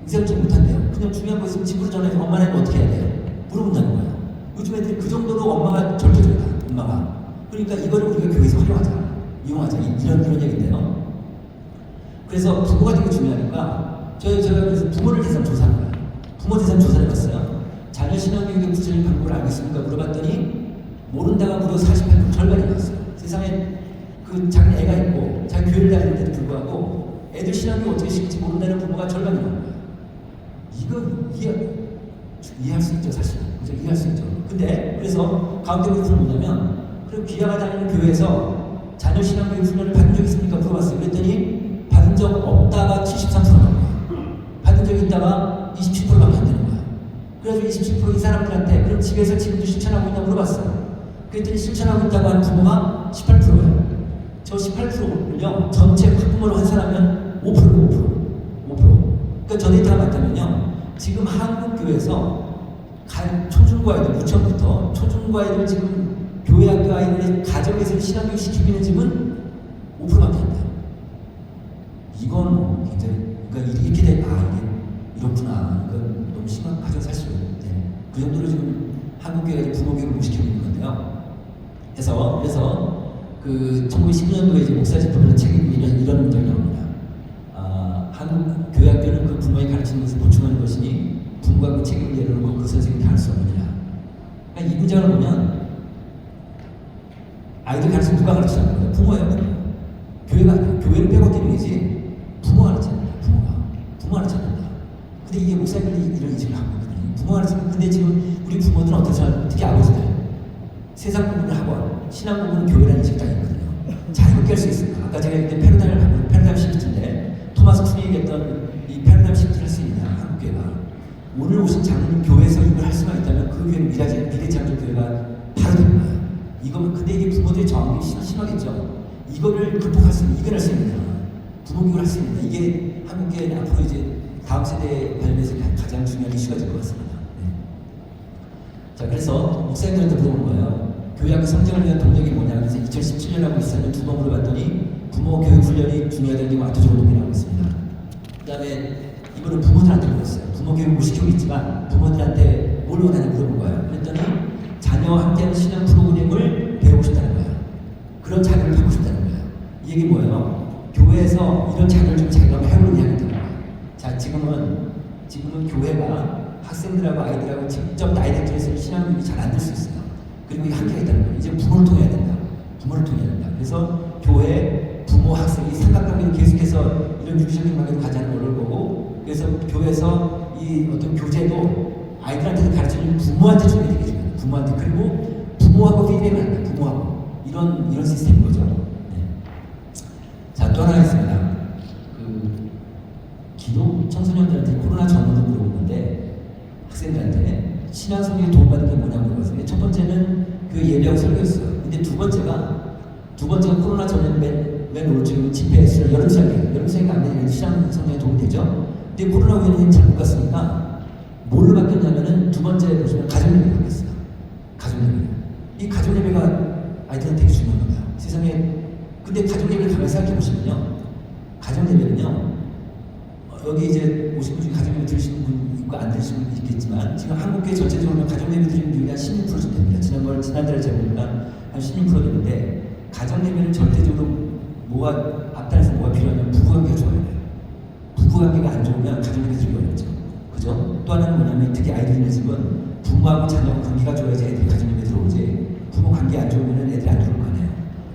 의사결정 못한대요. 그냥 중요한 거 있으면 집으로 전화해서 엄마는 어떻게 해야 돼요? 물어본다는 거예요. 요즘 애들이 그 정도로 엄마가 절대적이다. 엄마가. 그러니까 이거를 우리가 교회에서 이용하자. 이런 얘기인데요. 그래서 부모가 되게 중요하니까 제가 그래서 부모를 대상 조사한 거예요. 부모 대상 조사를 했어요. 자녀 신앙교육의 구체적인 방법을 알고 있습니까? 물어봤더니 모른다가 무려 48% 절반이 나왔어요. 세상에 그 자기 애가 있고 자기 교회를 다니는데도 불구하고 애들 신앙교육 어떻게 시킬지 모른다는 부모가 절반이 나온 거예요. 이거 이해할 수 있죠, 사실. 그죠? 이해할 수 있죠. 근데 그래서 가운데 부분은 뭐냐면 그럼 귀하가 다니는 교회에서 자녀 신앙교육 훈련을 받은 적 있습니까? 물어봤어요. 그랬더니 받은 적 없다가 73% 나온 거예요. 받은 적 있다가 27%밖에 안 되는 거예요. 그래가지고 27%이 사람들한테 그럼 집에서 지금도 실천하고 있나 물어봤어요. 그랬더니 실천하고 있다고 한 부모가 18%예요. 저 18%를요 전체 학부모로 환산하면 5%. 그러니까 저 데이터가 맞다면요 지금 한국 교회에서 초중고 아이들 유치원부터 초중고 아이들 지금 교회 학교 아이들의 가정에서 신앙교육 시키고 있는 집은 5%밖에 안 돼요. 이건 굉장히 그러니까 이렇게 이게 이렇구나. 이건 너무 심각하죠 사실은. 네. 그 정도로 지금 한국 교회가 부모 교육을 못 시키고 있는 건데요. 그래서 그 1919년도에 이제 목사집 보면 책이 이런 문장이 나옵니다. 한국 교회학교는 그 부모의 가르치는 것을 보충하는 것이니 부모가 그 책임을 내려놓고 그 선생님이 다 할 수 없느니라. 그러니까 이 문장을 보면 아이들 가르치는 누가 가르치는 거예요? 부모예요. 교회가 아니에요. 교회를 빼고 때리지 부모가 가르쳐야 된다. 부모가 가르쳐야 된다. 근데 이게 목사님들이 이런 인식을 하고 있거든요. 부모가 가르치는 근데 지금 우리 부모들은 어떻게 특히 아버지들 세상 부분은 학원, 신앙 부분은 교회라는 인식이 딱 있거든요. 자유롭게 할 수 있습니다. 아까 제가 그때 패러다임 시프트인데 토마스 쿤이 얘기했던 이 패러다임 시프트를 할 수 있냐 한국 교회가 오늘 오신 장로님 교회에서 이걸 할 수만 있다면 그 교회는 미래창조 교회가 바로 되는 거예요. 이거면 근데 이게 부모들의 저항이 심하겠죠. 이거를 극복할 수 있는 이겨낼 수 있느냐 부모 교육을 할 수 있느냐 이게 한국 교회는 앞으로 이제 다음 세대에 관련해서 가장 중요한 이슈가 될 것 같습니다. 네. 자 그래서 목사님들한테 물어본 거예요. 교회학교 성장을 위한 동력이 뭐냐 그래서 2017년하고 24년 두 번 물어봤더니 부모 교육 훈련이 중요하다는 게 압도적으로 높게 나오고 있습니다. 그 다음에 이거는 부모들한테 물었어요. 부모 교육 못 시키고 있지만 부모들한테 뭘 원하냐 물어본 거예요. 그랬더니 자녀와 함께하는 신앙 프로그램을 배우고 싶다는 거예요. 그런 자녀를 받고 싶다는 거예요. 이 얘기 뭐예요? 교회에서 이런 자녀를 좀 자기가 해보려고 하겠다는 거예요. 자 지금은 교회가 학생들하고 아이들하고 직접 다이렉트에서 신앙 교육이 잘 안 될 수 있어요. 그리고 이게 한계가 있다는 거예요. 이제 부모를 통해야 된다. 그래서 교회, 부모, 학생이 삼각관계를 계속해서 이런 유기적인 관계로 가자는 걸 어려울 거고 그래서 교회에서 이 어떤 교재도 아이들한테 가르치는 부모한테 주는 게 되게 중요해요. 부모한테 그리고 부모하고 피드백을 한다. 부모하고 이런 시스템인 거죠. 네. 자 또 하나 있습니다. 그 기독 청소년들한테 코로나 전후도 물어보는데 학생들한테 신앙 성경에 도움받은 게 뭐냐고 물어봤어요. 첫 번째는 그 예배하고 설교였어요. 근데 두 번째가 코로나 전에는 맨 오른쪽에 집회 수련 여름 수련회 안 되면 신앙 성경에 도움이 되죠. 근데 코로나 후에는 잘 못 갔으니까 뭘로 바뀌었냐면은 두 번째 보시면 가정예배가 바뀌었어요. 가정예배. 이 가정예배가 아이들한테 되게 중요한 거예요. 세상에 근데 가정예배를 가만히 생각해 보시면요. 가정예배는요. 여기 이제 오신 분 중에 가정예배 들으시는 분 있고 안 들으시는 분 있겠지만 지금 한국교회 전체적으로 가정예배 드리는 비율이 한 16% 정도 됩니다. 지난달에 제가 보니까 한 16% 되는데 가정예배는 절대적으로 앞단에서 뭐가 필요하냐면 부부관계가 좋아야 돼요. 부부관계가 안 좋으면 가정예배 드리기 어렵죠. 그죠? 또 하나는 뭐냐면 특히 아이들 있는 집은 부모하고 자녀하고 관계가 좋아야지 애들이 가정예배 들어오지 부모 관계 안 좋으면 애들이 안 들어올 거 아니에요.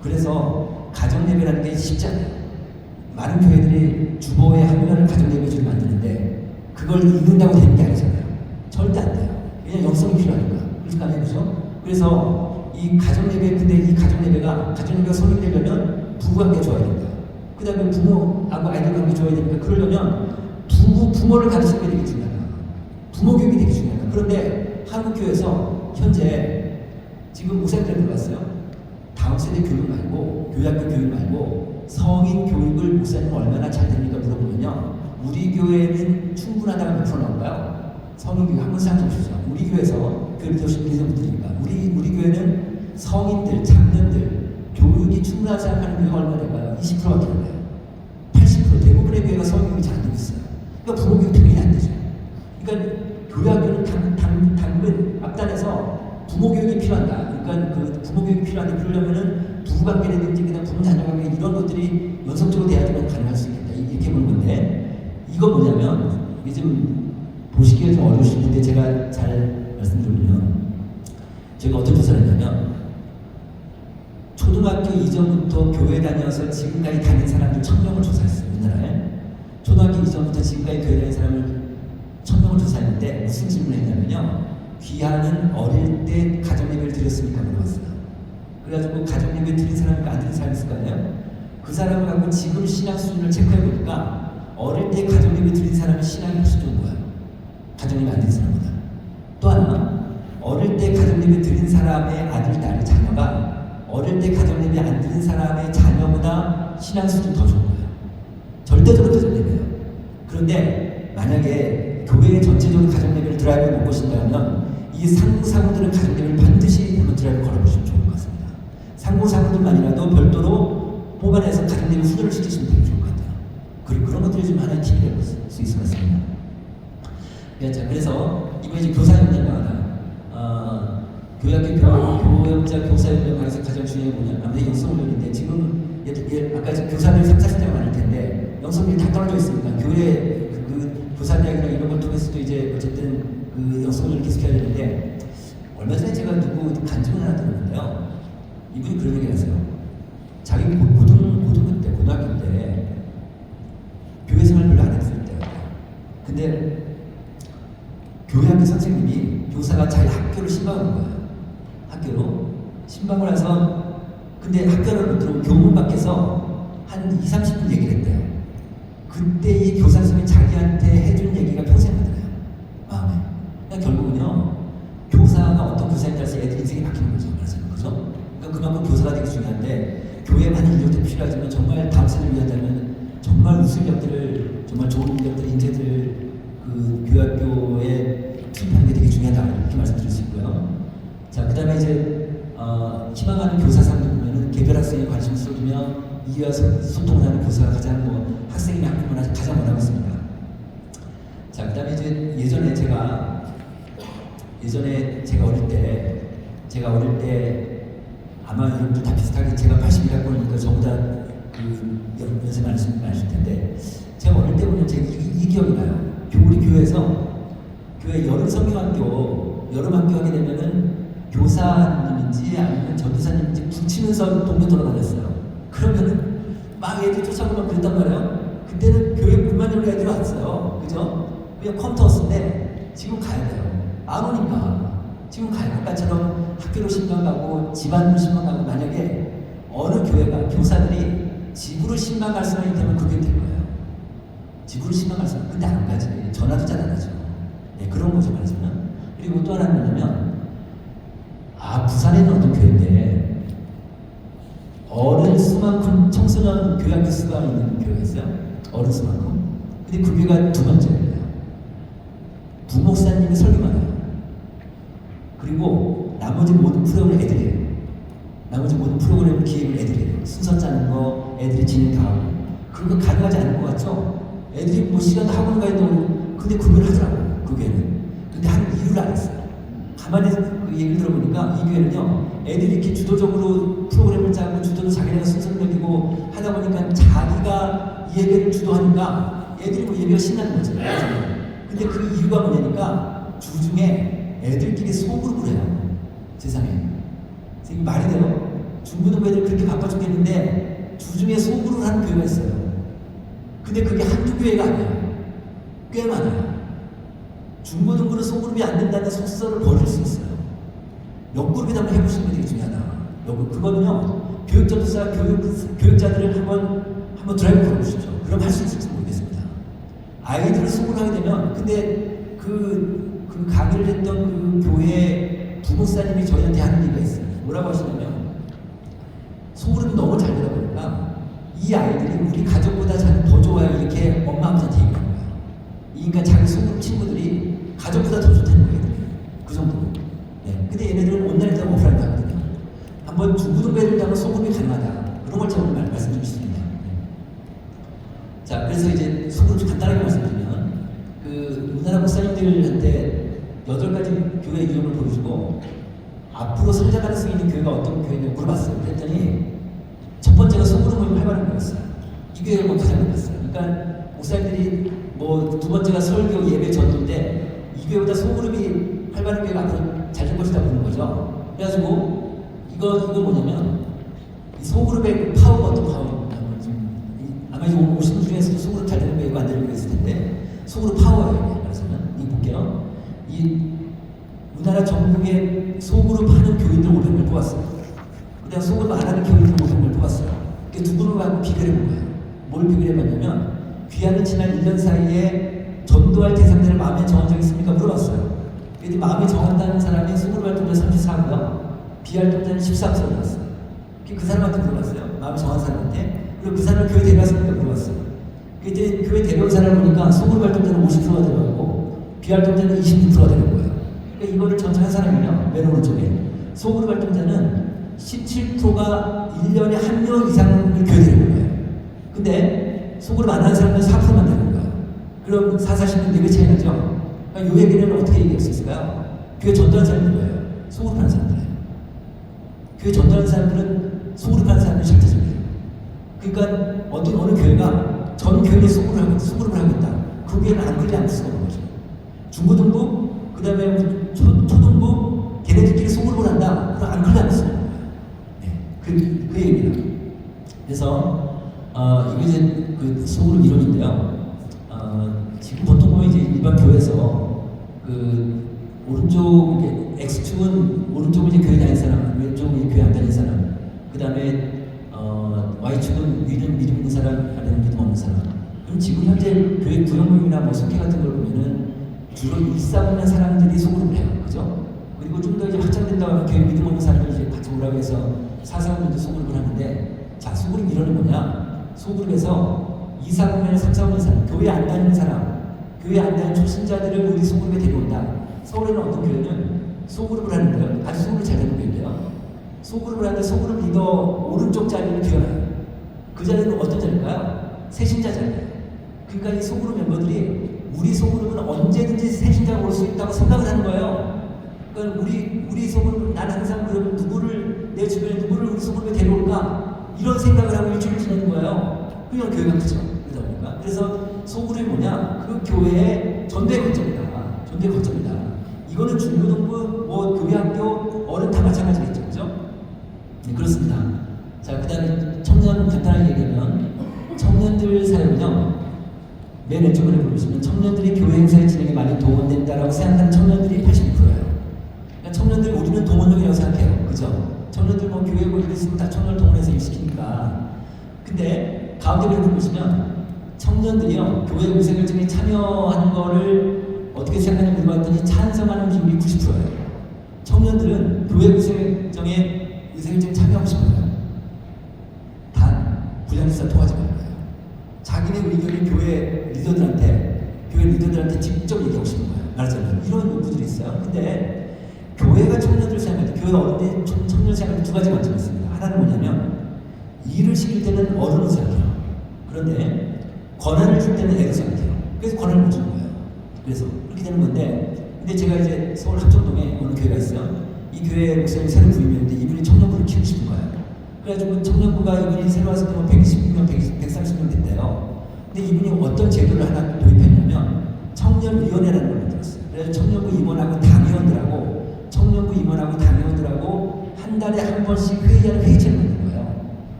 그래서 가정예배라는 게 쉽지 않아요. 많은 교회들이 주보에 한 명을 가정예배주를 만드는데 그걸 읽는다고 되는 게 아니잖아요. 절대 안 돼요. 왜냐면 영성이 필요하니까. 그렇죠? 그래서 이 가정예배 근데 이 가정예배가 성립이 되려면 부부관계 좋아야 된다. 그 다음에 부모하고 아이들 관계 좋아야 되니까 그러려면 부모를 가르치는 게 되게 중요하다. 부모 교육이 되게 중요하다. 그런데 한국교회에서 현재 지금 목사님들 들어왔어요. 다음 세대 교육 말고 교회학교 교육 말고 성인 교육을 목사님 얼마나 잘 됩니까 물어보면요. 우리 교회는 충분하다가 몇 프로 나올까요? 성인 교육 한번 생각해 보시죠. 우리 교회에서 교육 들으신 분들이니까 우리 교회는 성인들, 장년들 교육이 충분하지 않은 교회가 얼마나 될까요? 20%밖에 안 돼요. 80% 대부분의 교회가 성교육이 잘 안 되고 있어요. 그러니까 부모 교육 당연히 안 되죠. 그러니까 교회학교는 당근 앞단에서 부모 교육이 필요하다. 그러니까 그 부모 교육이 필요한데 그러려면은 부부관계라든지 그냥 부모 자녀관계 이런 것들이 연속적으로 돼야지만 가능할 수 있겠다. 이렇게 보는 건데 이거 뭐냐면 이게 좀 보시기가 좀 어려우실 텐데 제가 잘 말씀드리면 제가 어떤 조사를 했냐면 초등학교 이전부터 교회 다녀서 지금까지 다닌 사람들 1000명을 조사했어요. 우리나라에 초등학교 이전부터 지금까지 교회 다닌 사람을 1000명을 조사했는데 무슨 질문을 했냐면요, 귀하는 어릴 때 가정예배를 드렸으니까 물어봤어요. 그래가지고 가정예배 드린 사람과 안 드린 사람이 있을 거 아니에요? 그 사람을 갖고 지금 신앙 수준을 체크해보니까 어릴 때 가정예배 드린 사람의 신앙이 훨씬 좋은 거예요. 가정예배 안 드린 사람보다. 또 하나, 어릴 때 가정예배 드린 사람의 아들, 딸, 자녀가 어릴 때 가정예배 안 드린 사람의 자녀보다 신앙 수준이 더 좋은 거예요. 절대적으로 더 좋대요. 그런데 만약에 교회 전체적으로 가정예배를 드라이브를 못 보신다면 이 상고사고들은 가정예배를 반드시 한번 드라이브 걸어보시면 좋을 것 같습니다. 상고사고들만이라도 별도로 뽑아내서 가정예배 훈련을 시키시면 되게 좋을 것 같아요. 그리고 그런 것들이 좀 하나의 팁이 될 수 있을 것 같습니다. 그래서 이번에 이제 교사연대가 교역자 교사연대에서 가장 중요한 게 뭐냐, 아무래도 영성훈련인데 지금 아까 교사들이 3-40대가 많을 텐데 영성훈련이 다 떨어져 있으니까 교회 그 교사대학이나 이런 걸 통해서도 이제 어쨌든 그 영성훈련을 계속해야 되는데, 얼마 전에 제가 누구 간증을 하나 들었는데요. 이분이 그런 얘기 하세요. 자기 고등학교 때 교회 생활 별로 안 했을 때예요. 근데 교회 학교 선생님이 교사가 자기 학교를 신방한 거예요. 학교로 신방을 해서, 근데 학교를 못 들어오고 교문 밖에서 한 20-30분 얘기를 했대요. 그때 이 교사 선생님이 자기한테 해준 얘기가 평생 가더래요. 마음에. 그러니까 결국은요, 교사가 어떤 교사에 따라서 애들 인생이 바뀌는 거죠. 그죠? 그러니까 그만큼 교사가 되게 중요한데, 교회에 많은 인력들이 필요하지만 정말 다음 세대를 위한다면 정말 우수인력들을, 정말 좋은 인력들, 인재들을 그 교회학교에 투입하는 게 되게 중요하다, 이렇게 말씀드릴 수 있고요. 자, 그 다음에 이제 희망하는 교사상들 보면은 개별 학생에 관심을 쏟으며 이와 소통을 하는 교사가 가장 학생이 학부모나 가장 원하고 있습니다. 자, 그 다음에 이제 예전에 제가 어릴 때 아마 여러분들 다 비슷하게 제가 81학번이니까 저보다 그 연세 많으실 텐데, 제가 어릴 때 보면 제가 이 기억이 나요. 우리 교회에서 교회 여름 성경학교 하게 되면은 교사님인지 아니면 전도사님인지 붙이면서 동네 돌아다녔어요. 그러면은 막 애들 쫓아오고 막 그랬단 말이에요. 그때는 교회 문만 열고 애들이 왔어요. 그죠? 그냥 컴퓨터 왔는데 지금 가야 돼요. 안 오니까 지금 가요. 아까처럼 학교로 신방 가고 집안으로 신방 가고, 만약에 어느 교회가 교사들이 집으로 신방 갈 수만 있다면 그게 될 거예요. 집으로 신방 갈 수만. 근데 안 가지. 전화도 잘 안 하죠. 네, 그런 거죠 말이지만. 그리고 또 하나는 뭐냐면, 부산에 있는 어떤 교회인데 어른 수만큼 청소년 교양교 수가 있는 교회가 있어요. 어른 수만큼. 근데 그 교회가 두 번째예요. 부목사님이 설교만 해요. 그리고 나머지 모든 프로그램을 애들이 해요. 나머지 모든 프로그램 기획을 애들이 해요. 순서 짜는 거 애들이 진행 다 하고. 그런 거 가능하지 않을 것 같죠? 애들이 뭐 시간도 학원 가도, 근데 그걸 하더라고요. 그 교회는. 근데 한 이유를 알았어요. 가만히 그 얘기를 들어보니까 이 교회는요, 애들이 이렇게 주도적으로 프로그램을 짜고 주도로 자기네가 순서를 매기고 하다 보니까 자기가 예배를 주도하니까 애들이 뭐 예배가 신나는 거죠. 근데 그 이유가 뭐냐니까 주중에 애들끼리 소그룹을 해요. 세상에. 이게 말이 돼요? 중고등부 애들 그렇게 바빠 죽겠는데 주중에 소그룹을 하는 교회가 있어요. 근데 그게 한두 교회가 아니에요. 꽤 많아요. 중고등부는 소그룹이 안 된다는 속설을 버릴 수 있어요. 옆그룹에다 한번 해보시는 게 되게 중요하다. 그거는요, 교육자들을 한번 드라이브 걸어보십시오. 그럼 할 수 있을지 모르겠습니다. 아이들을 소그룹하게 되면, 근데 그 강의를 했던 그 교회 부목사님이 저희한테 하는 얘기가 있어요. 뭐라고 하시냐면, 소그룹이 너무 잘 되다 보니까 이 아이들이 우리 가족보다 더 좋아요, 이렇게 엄마 아빠한테 얘기하는 거예요. 그러니까 자기 소그룹 친구들이 가족보다 더 좋다는 거예요. 그 정도로. 네. 근데 얘네들은 온라인이다 오프라인이다 하거든요. 한번 중고등부 애들 하면 소그룹이 가능하다. 그런 걸 제가 오늘 말씀드릴 수 있습니다. 자, 그래서 이제 소그룹 좀 간단하게 말씀드리면, 우리나라 목사님들한테 8가지 교회 이름을 보여주고 앞으로 성장 가능성이 있는 교회가 어떤 교회냐고 물어봤어요. 그랬더니 첫 번째가 소그룹 모임 활발한 거였어요. 이 교회가 가장 높았어요. 그러니까 목사님들이 두 번째가 설교 예배 전도인데, 이 교회보다 소그룹이 활발한 교회가 앞으로 잘 될 것이다 보는 거죠. 그래가지고 이거 뭐냐면 이 소그룹의 파워가 어떤 파워? 아마 이 오신 중에서도 소그룹 잘 되는 교회가 안 되는 교회 있을 텐데 소그룹 파워예요. 그래서는 이거 볼게요. 이 우리나라 전국에 소그룹 하는 교인들 500명 뽑았어요. 그다음 소그룹 안 하는 교인들 500명 뽑았어요. 두 그룹하고 비교를 해본 거예요. 뭘 비교를 해봤냐면 귀하는 지난 1년 사이에 전도할 대상자를 마음에 정한 적이 있습니까? 물어봤어요. 그래서 마음에 정한다는 사람이 소그룹 활동자 34고요. 비활동자는 13세로 나왔어요. 그 사람한테 물어봤어요. 마음에 정한 사람한테. 그리고 그 사람을 교회 데려왔습니까? 물어봤어요. 그때 교회 데려온 사람을 보니까 소그룹 활동자는 50%가 들어가고 비활동자는 26%가 되는 거예요. 그러니까 이거를 전체한 사람이면 맨 오른쪽에 소그룹 활동자는 17%가 1년에 한 명 이상을 교회 데려온 거예요. 근데 소그룹 안 하는 사람은 4%만 되는 거예요. 그럼 40년 4배 차이 나죠? 그러니까 이 얘기는 어떻게 얘기할 수 있을까요? 교회 전도하는 사람들은 뭐예요? 소그룹 하는 사람들이에요. 교회 전도하는 사람들은 소그룹 하는 사람들이 절대적이에요. 그러니까 어느 교회가 전 교회에 소그룹을 하겠다. 그 교회는 안 끌려 앉을 수가 없는 거죠. 중고등부, 그 다음에 초등부, 걔네들끼리 소그룹을 한다. 그럼 안 끌려 앉을 수가 없는 거예요. 네, 그 얘기입니다. 그래서 이게 이제 그 소그룹 이론인데요. 지금 보통 보면 이제 일반 교회에서 그 오른쪽 X축은 오른쪽은 이제 교회 다니는 사람, 왼쪽은 이제 교회 안 다니는 사람, 그 다음에 Y축은 위는 믿음 있는 사람, 아래는 믿음 없는 사람. 그럼 지금 현재 교회 구역모임이나 뭐 속회 같은 걸 보면은 주로 일사분의 사람들이 소그룹을 해요, 그죠? 그리고 좀 더 이제 확장된다고 하면 교회 믿음 없는 사람이 이제 같이 오라고 해서 사사분들도 소그룹을 하는데, 자, 소그룹 이론은 뭐냐? 소그룹에서 2, 4분의 3, 4분의 사람, 교회 안 다니는 사람, 교회 안 다니는 초신자들을 우리 소그룹에 데려온다. 서울에는 어떤 교회는 소그룹을 하는데요. 아주 소그룹이 잘 되는 교회인데요. 소그룹을 하는데 소그룹 리더 오른쪽 자리를 비워놔요. 그 자리는 어떤 자리일까요? 세신자 자리예요. 그러니까 이 소그룹 멤버들이 우리 소그룹은 언제든지 세신자가 올 수 있다고 생각을 하는 거예요. 그러니까 우리 소그룹은 난 항상 그럼 누구를 내 주변에 누구를 우리 소그룹에 데려올까 이런 생각을 하고 일주일 지내는 거예요. 그냥 교회가 크죠. 그러다 보니까. 그래서 소그룹이 뭐냐? 그 교회의 전도의 관점이다. 전도의 관점이다. 이거는 중고등부, 뭐 교회학교, 어른 다 마찬가지겠죠, 그죠? 네, 그렇습니다. 자, 그다음에 청년 간단하게 얘기하면 청년들 사역은요. 맨 왼쪽으로 보시면 청년들이 교회 행사의 진행에 많이 동원된다라고 생각하는 청년들이 82%예요. 그러니까 청년들 우리는 동원력이라고 생각해요, 그죠? 청년들 뭐 교회 뭐 일 있으면 다 청년을 동원해서 일 시키니까. 근데 가운데 그림을 보시면 청년들이요 교회 의사결정에 참여하는 거를 어떻게 생각하는지 물어봤더니 찬성하는 비율이 90%예요. 청년들은 교회 의사결정에 참여하고 싶어요. 단 부장지사 통하지 말아요. 자기네 의견을 교회 리더들한테 직접 얘기하고 싶은 거예요. 말하자면 이런 요구들이 있어요. 근데 교회가 청년들 생각할 때, 교회 어른들이 청년 생각할 때 두 가지 관점이 있습니다. 하나는 뭐냐면 일을 시킬 때는 어른으로 생각해요. 그런데 권한을 줄 때는 애로 생각해요. 그래서 권한을 못 주는 거예요. 그래서 그렇게 되는 건데, 근데 제가 이제 서울 합정동에 어느 교회가 있어요. 이 교회 목사님이 새로 부임했는데 이분이 청년부를 키우고 싶은 거예요. 그래가지고 청년부가 이분이 새로 왔을 때는 120명, 130명 됐대요. 근데 이분이 어떤 제도를 하나 도입했냐면 청년위원회라는 걸 만들었어요. 그래서 청년부 임원하고 당위원들하고 한 달에 한 번씩 회의하는 회의체를 만든 거예요.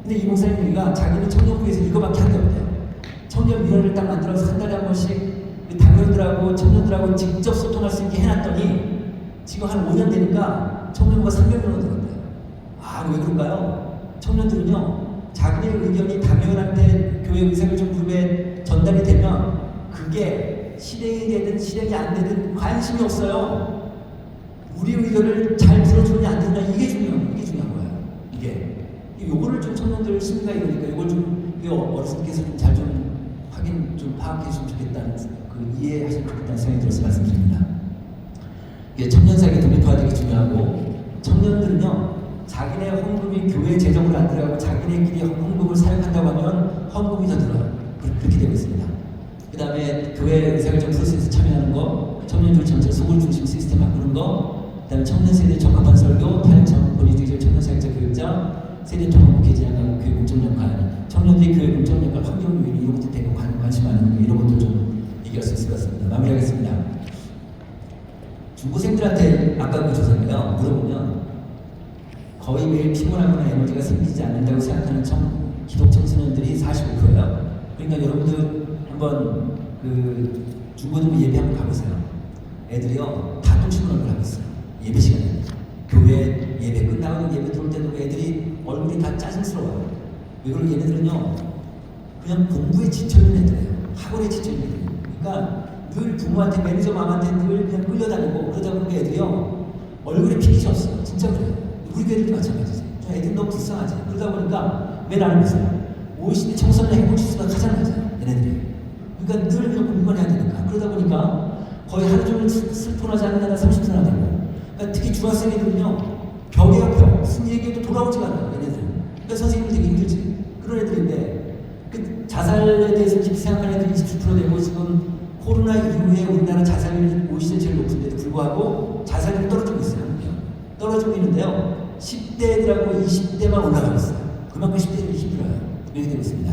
근데 이 목사님이가 자기는 청년부에서 이거밖에 한 게 없대요. 청년위원회를 딱 만들어서 한 달에 한 번씩 당위원들하고 청년들하고 직접 소통할 수 있게 해놨더니 지금 한 5년 되니까 청년부가 300명으로 늘었대요. 아, 왜 그럴까요? 청년들은요, 자기의 의견이 당위원한테 교회 의사결정 그룹에 전달이 되면 그게 실행이 되든 실행이 안 되든 관심이 없어요. 우리 의견을 잘 들어주느냐 안 들어주느냐 이게 중요한 거예요. 이게 요거를 좀 청년들 심리가 이러니까 이걸 좀 어르신께서 좀 잘 좀 확인 좀 파악해 주시면 좋겠다는 이해하시면 좋겠다는 생각이 들어서 말씀드립니다. 이게 청년 사역이 독립화가 되게 중요하고, 청년들은요 자기네 헌금이 교회 재정으로 안 들어가고 자기네끼리 헌금을 사용한다고 하면 헌금이 더 늘어요. 그렇게 되고 있습니다. 그 다음에 교회 의사결정 프로세스 참여하는 거, 청년들 전체 소굴 중심 시스템 바꾸는 거, 그 다음에 청년 세대에 적합한 설교, 타협 권위주의 청년 사역자 교육자, 세대 통합 목회 진행하고 교회 공적 역할, 청년들이 교회 공적 역할, 환경 요인 이런 것들 되게 관심 많은 거, 이런 것들 좀 얘기할 수 있을 것 같습니다. 마무리하겠습니다. 중고생들한테 아까 그 조사인데요. 물어보면 거의 매일 피곤하거나 에너지가 생기지 않는다고 생각하는 기독 청소년들이 45%예요. 그러니까 여러분들 한번 그 중고등부 예배 한번 가보세요. 애들이요 다 똥치는 하고 있어요. 예배 시간에 교회 예배 끝나고 예배 들어올 때도 애들이 얼굴이 다 짜증스러워요. 왜 그러면 얘네들은요 그냥 공부에 지쳐있는 애들이에요. 학원에 지쳐있는 애들이에요. 그러니까 늘 부모한테 매니저 맘한테 늘 그냥 끌려다니고 그러다 보니까 애들이요 얼굴에 핏이 없어요. 진짜 그래요. 우리 교회들도 마찬가지지. 애들 너무 불쌍하지. 그러다 보니까 왜 나는 보세요. OECD 청소년 행복지수가 가장 낮아요. 얘네들이. 그러니까 늘 공부만 해야 되니까. 그러다 보니까 거의 하루 종일 슬퍼나 짜증나다 30분이나 되고. 그러니까 특히 중학생 애들은요 벽에요 벽. 무슨 얘기해도 돌아오지가 않아요. 얘네들은. 그러니까 선생님들 되게 힘들지. 그런 애들인데 그 자살에 대해서 깊이 생각하는 애들이 27% 되고 지금 코로나 이후에 우리나라 자살률이 OECD 제일 높은데도 불구하고 자살률이 떨어지고 있어요. 떨어지고 있는데요. 10대 애들하고 20대만 올라가고 있어요. 그만큼 10대들이 힘들어요. 이렇게 되고 있습니다.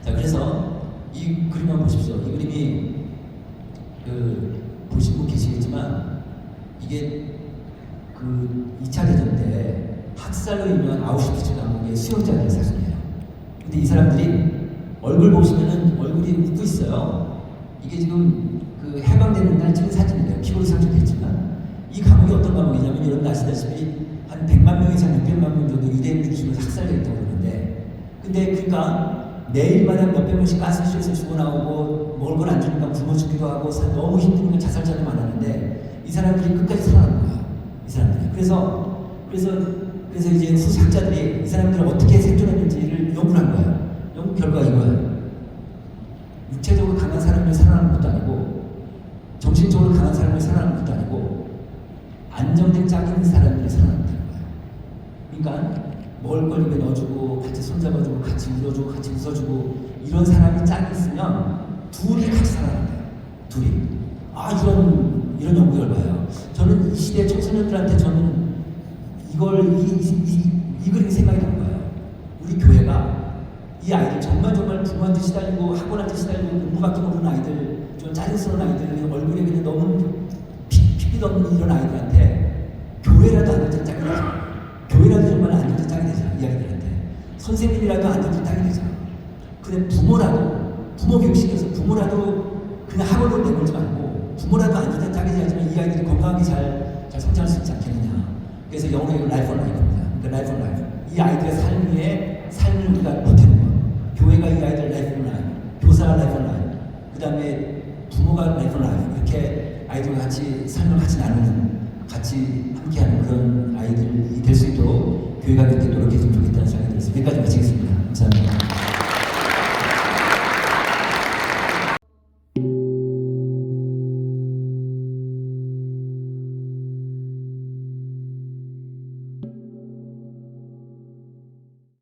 자, 그래서 이 그림만 보십시오. 이 그림이 보신 분 계시겠지만 이게 그 2차 대전 때 학살로 유명한 아우슈비츠 감옥의 수용자들의 사진이에요. 근데 이 사람들이 얼굴 보시면은 얼굴이 웃고 있어요. 이게 지금 그 해방되는 날 찍은 사진이에요. 피고로 상징됐지만 이 감옥이 어떤 감옥이냐면 여러분 아시다시피 한 100만 명 이상 600만 명 정도 유대인들 중심으로 학살됐다고 그러는데 근데 그러니까 매일마다 몇백 명씩 가스실에서 죽어나오고 먹을 걸 안 주니까 굶어 죽기도 하고 너무 힘드니까 자살자도 많았는데 이 사람들이 끝까지 살아난 거야. 이 사람들이. 그래서 이제 후학자들이 이 사람들이 어떻게 생존했는지를 연구를 한 거예요. 연구 결과가 이거예요. 육체적으로 강한 사람을 살아나는 것도 아니고 정신적으로 강한 사람을 살아나는 것도 아니고 안정된 짝이 있는 사람들이 살아난다는 거예요. 그러니까 먹을 걸 입에 넣어주고 같이 손잡아주고 같이 울어주고 같이 웃어주고 이런 사람이 짝이 있으면 둘이 같이 살아난대요. 둘이. 이런 연구 결과예요. 저는 이 시대 청소년들한테 저는 이 그림이 생각이 난 거예요. 우리 교회가 이 아이들 정말 부모한테 시달리고 학원한테 시달리고 공부밖에 모르는 아이들 좀 짜증스러운 아이들 얼굴에 그냥 너무 피빛 없는 이런 아이들한테 교회라도 안 되자 짝이 되죠. 교회라도 정말 안 되자 짝이 되죠. 이 아이들한테 선생님이라도 안 되자 짝이 되죠. 근데 부모 교육시켜서 부모라도 그냥 학원으로 내몰지 말고 부모라도 안 되자 짝이 되지만 이 아이들이 건강하게 잘 성장할 수 있지 않겠느냐. 그래서 영어로 라이프 온 라이프입니다. 그러니까 라이프 온 라이프. 이 아이들의 삶을 우리가 보태는 거. 교회가 이 아이들 라이프 온 라이프, 교사가 라이프 온 라이프, 그 다음에 부모가 라이프 온 라이프. 이렇게 아이들과 같이 삶을 같이 나누는, 같이 함께하는 그런 아이들이 될 수 있도록 교회가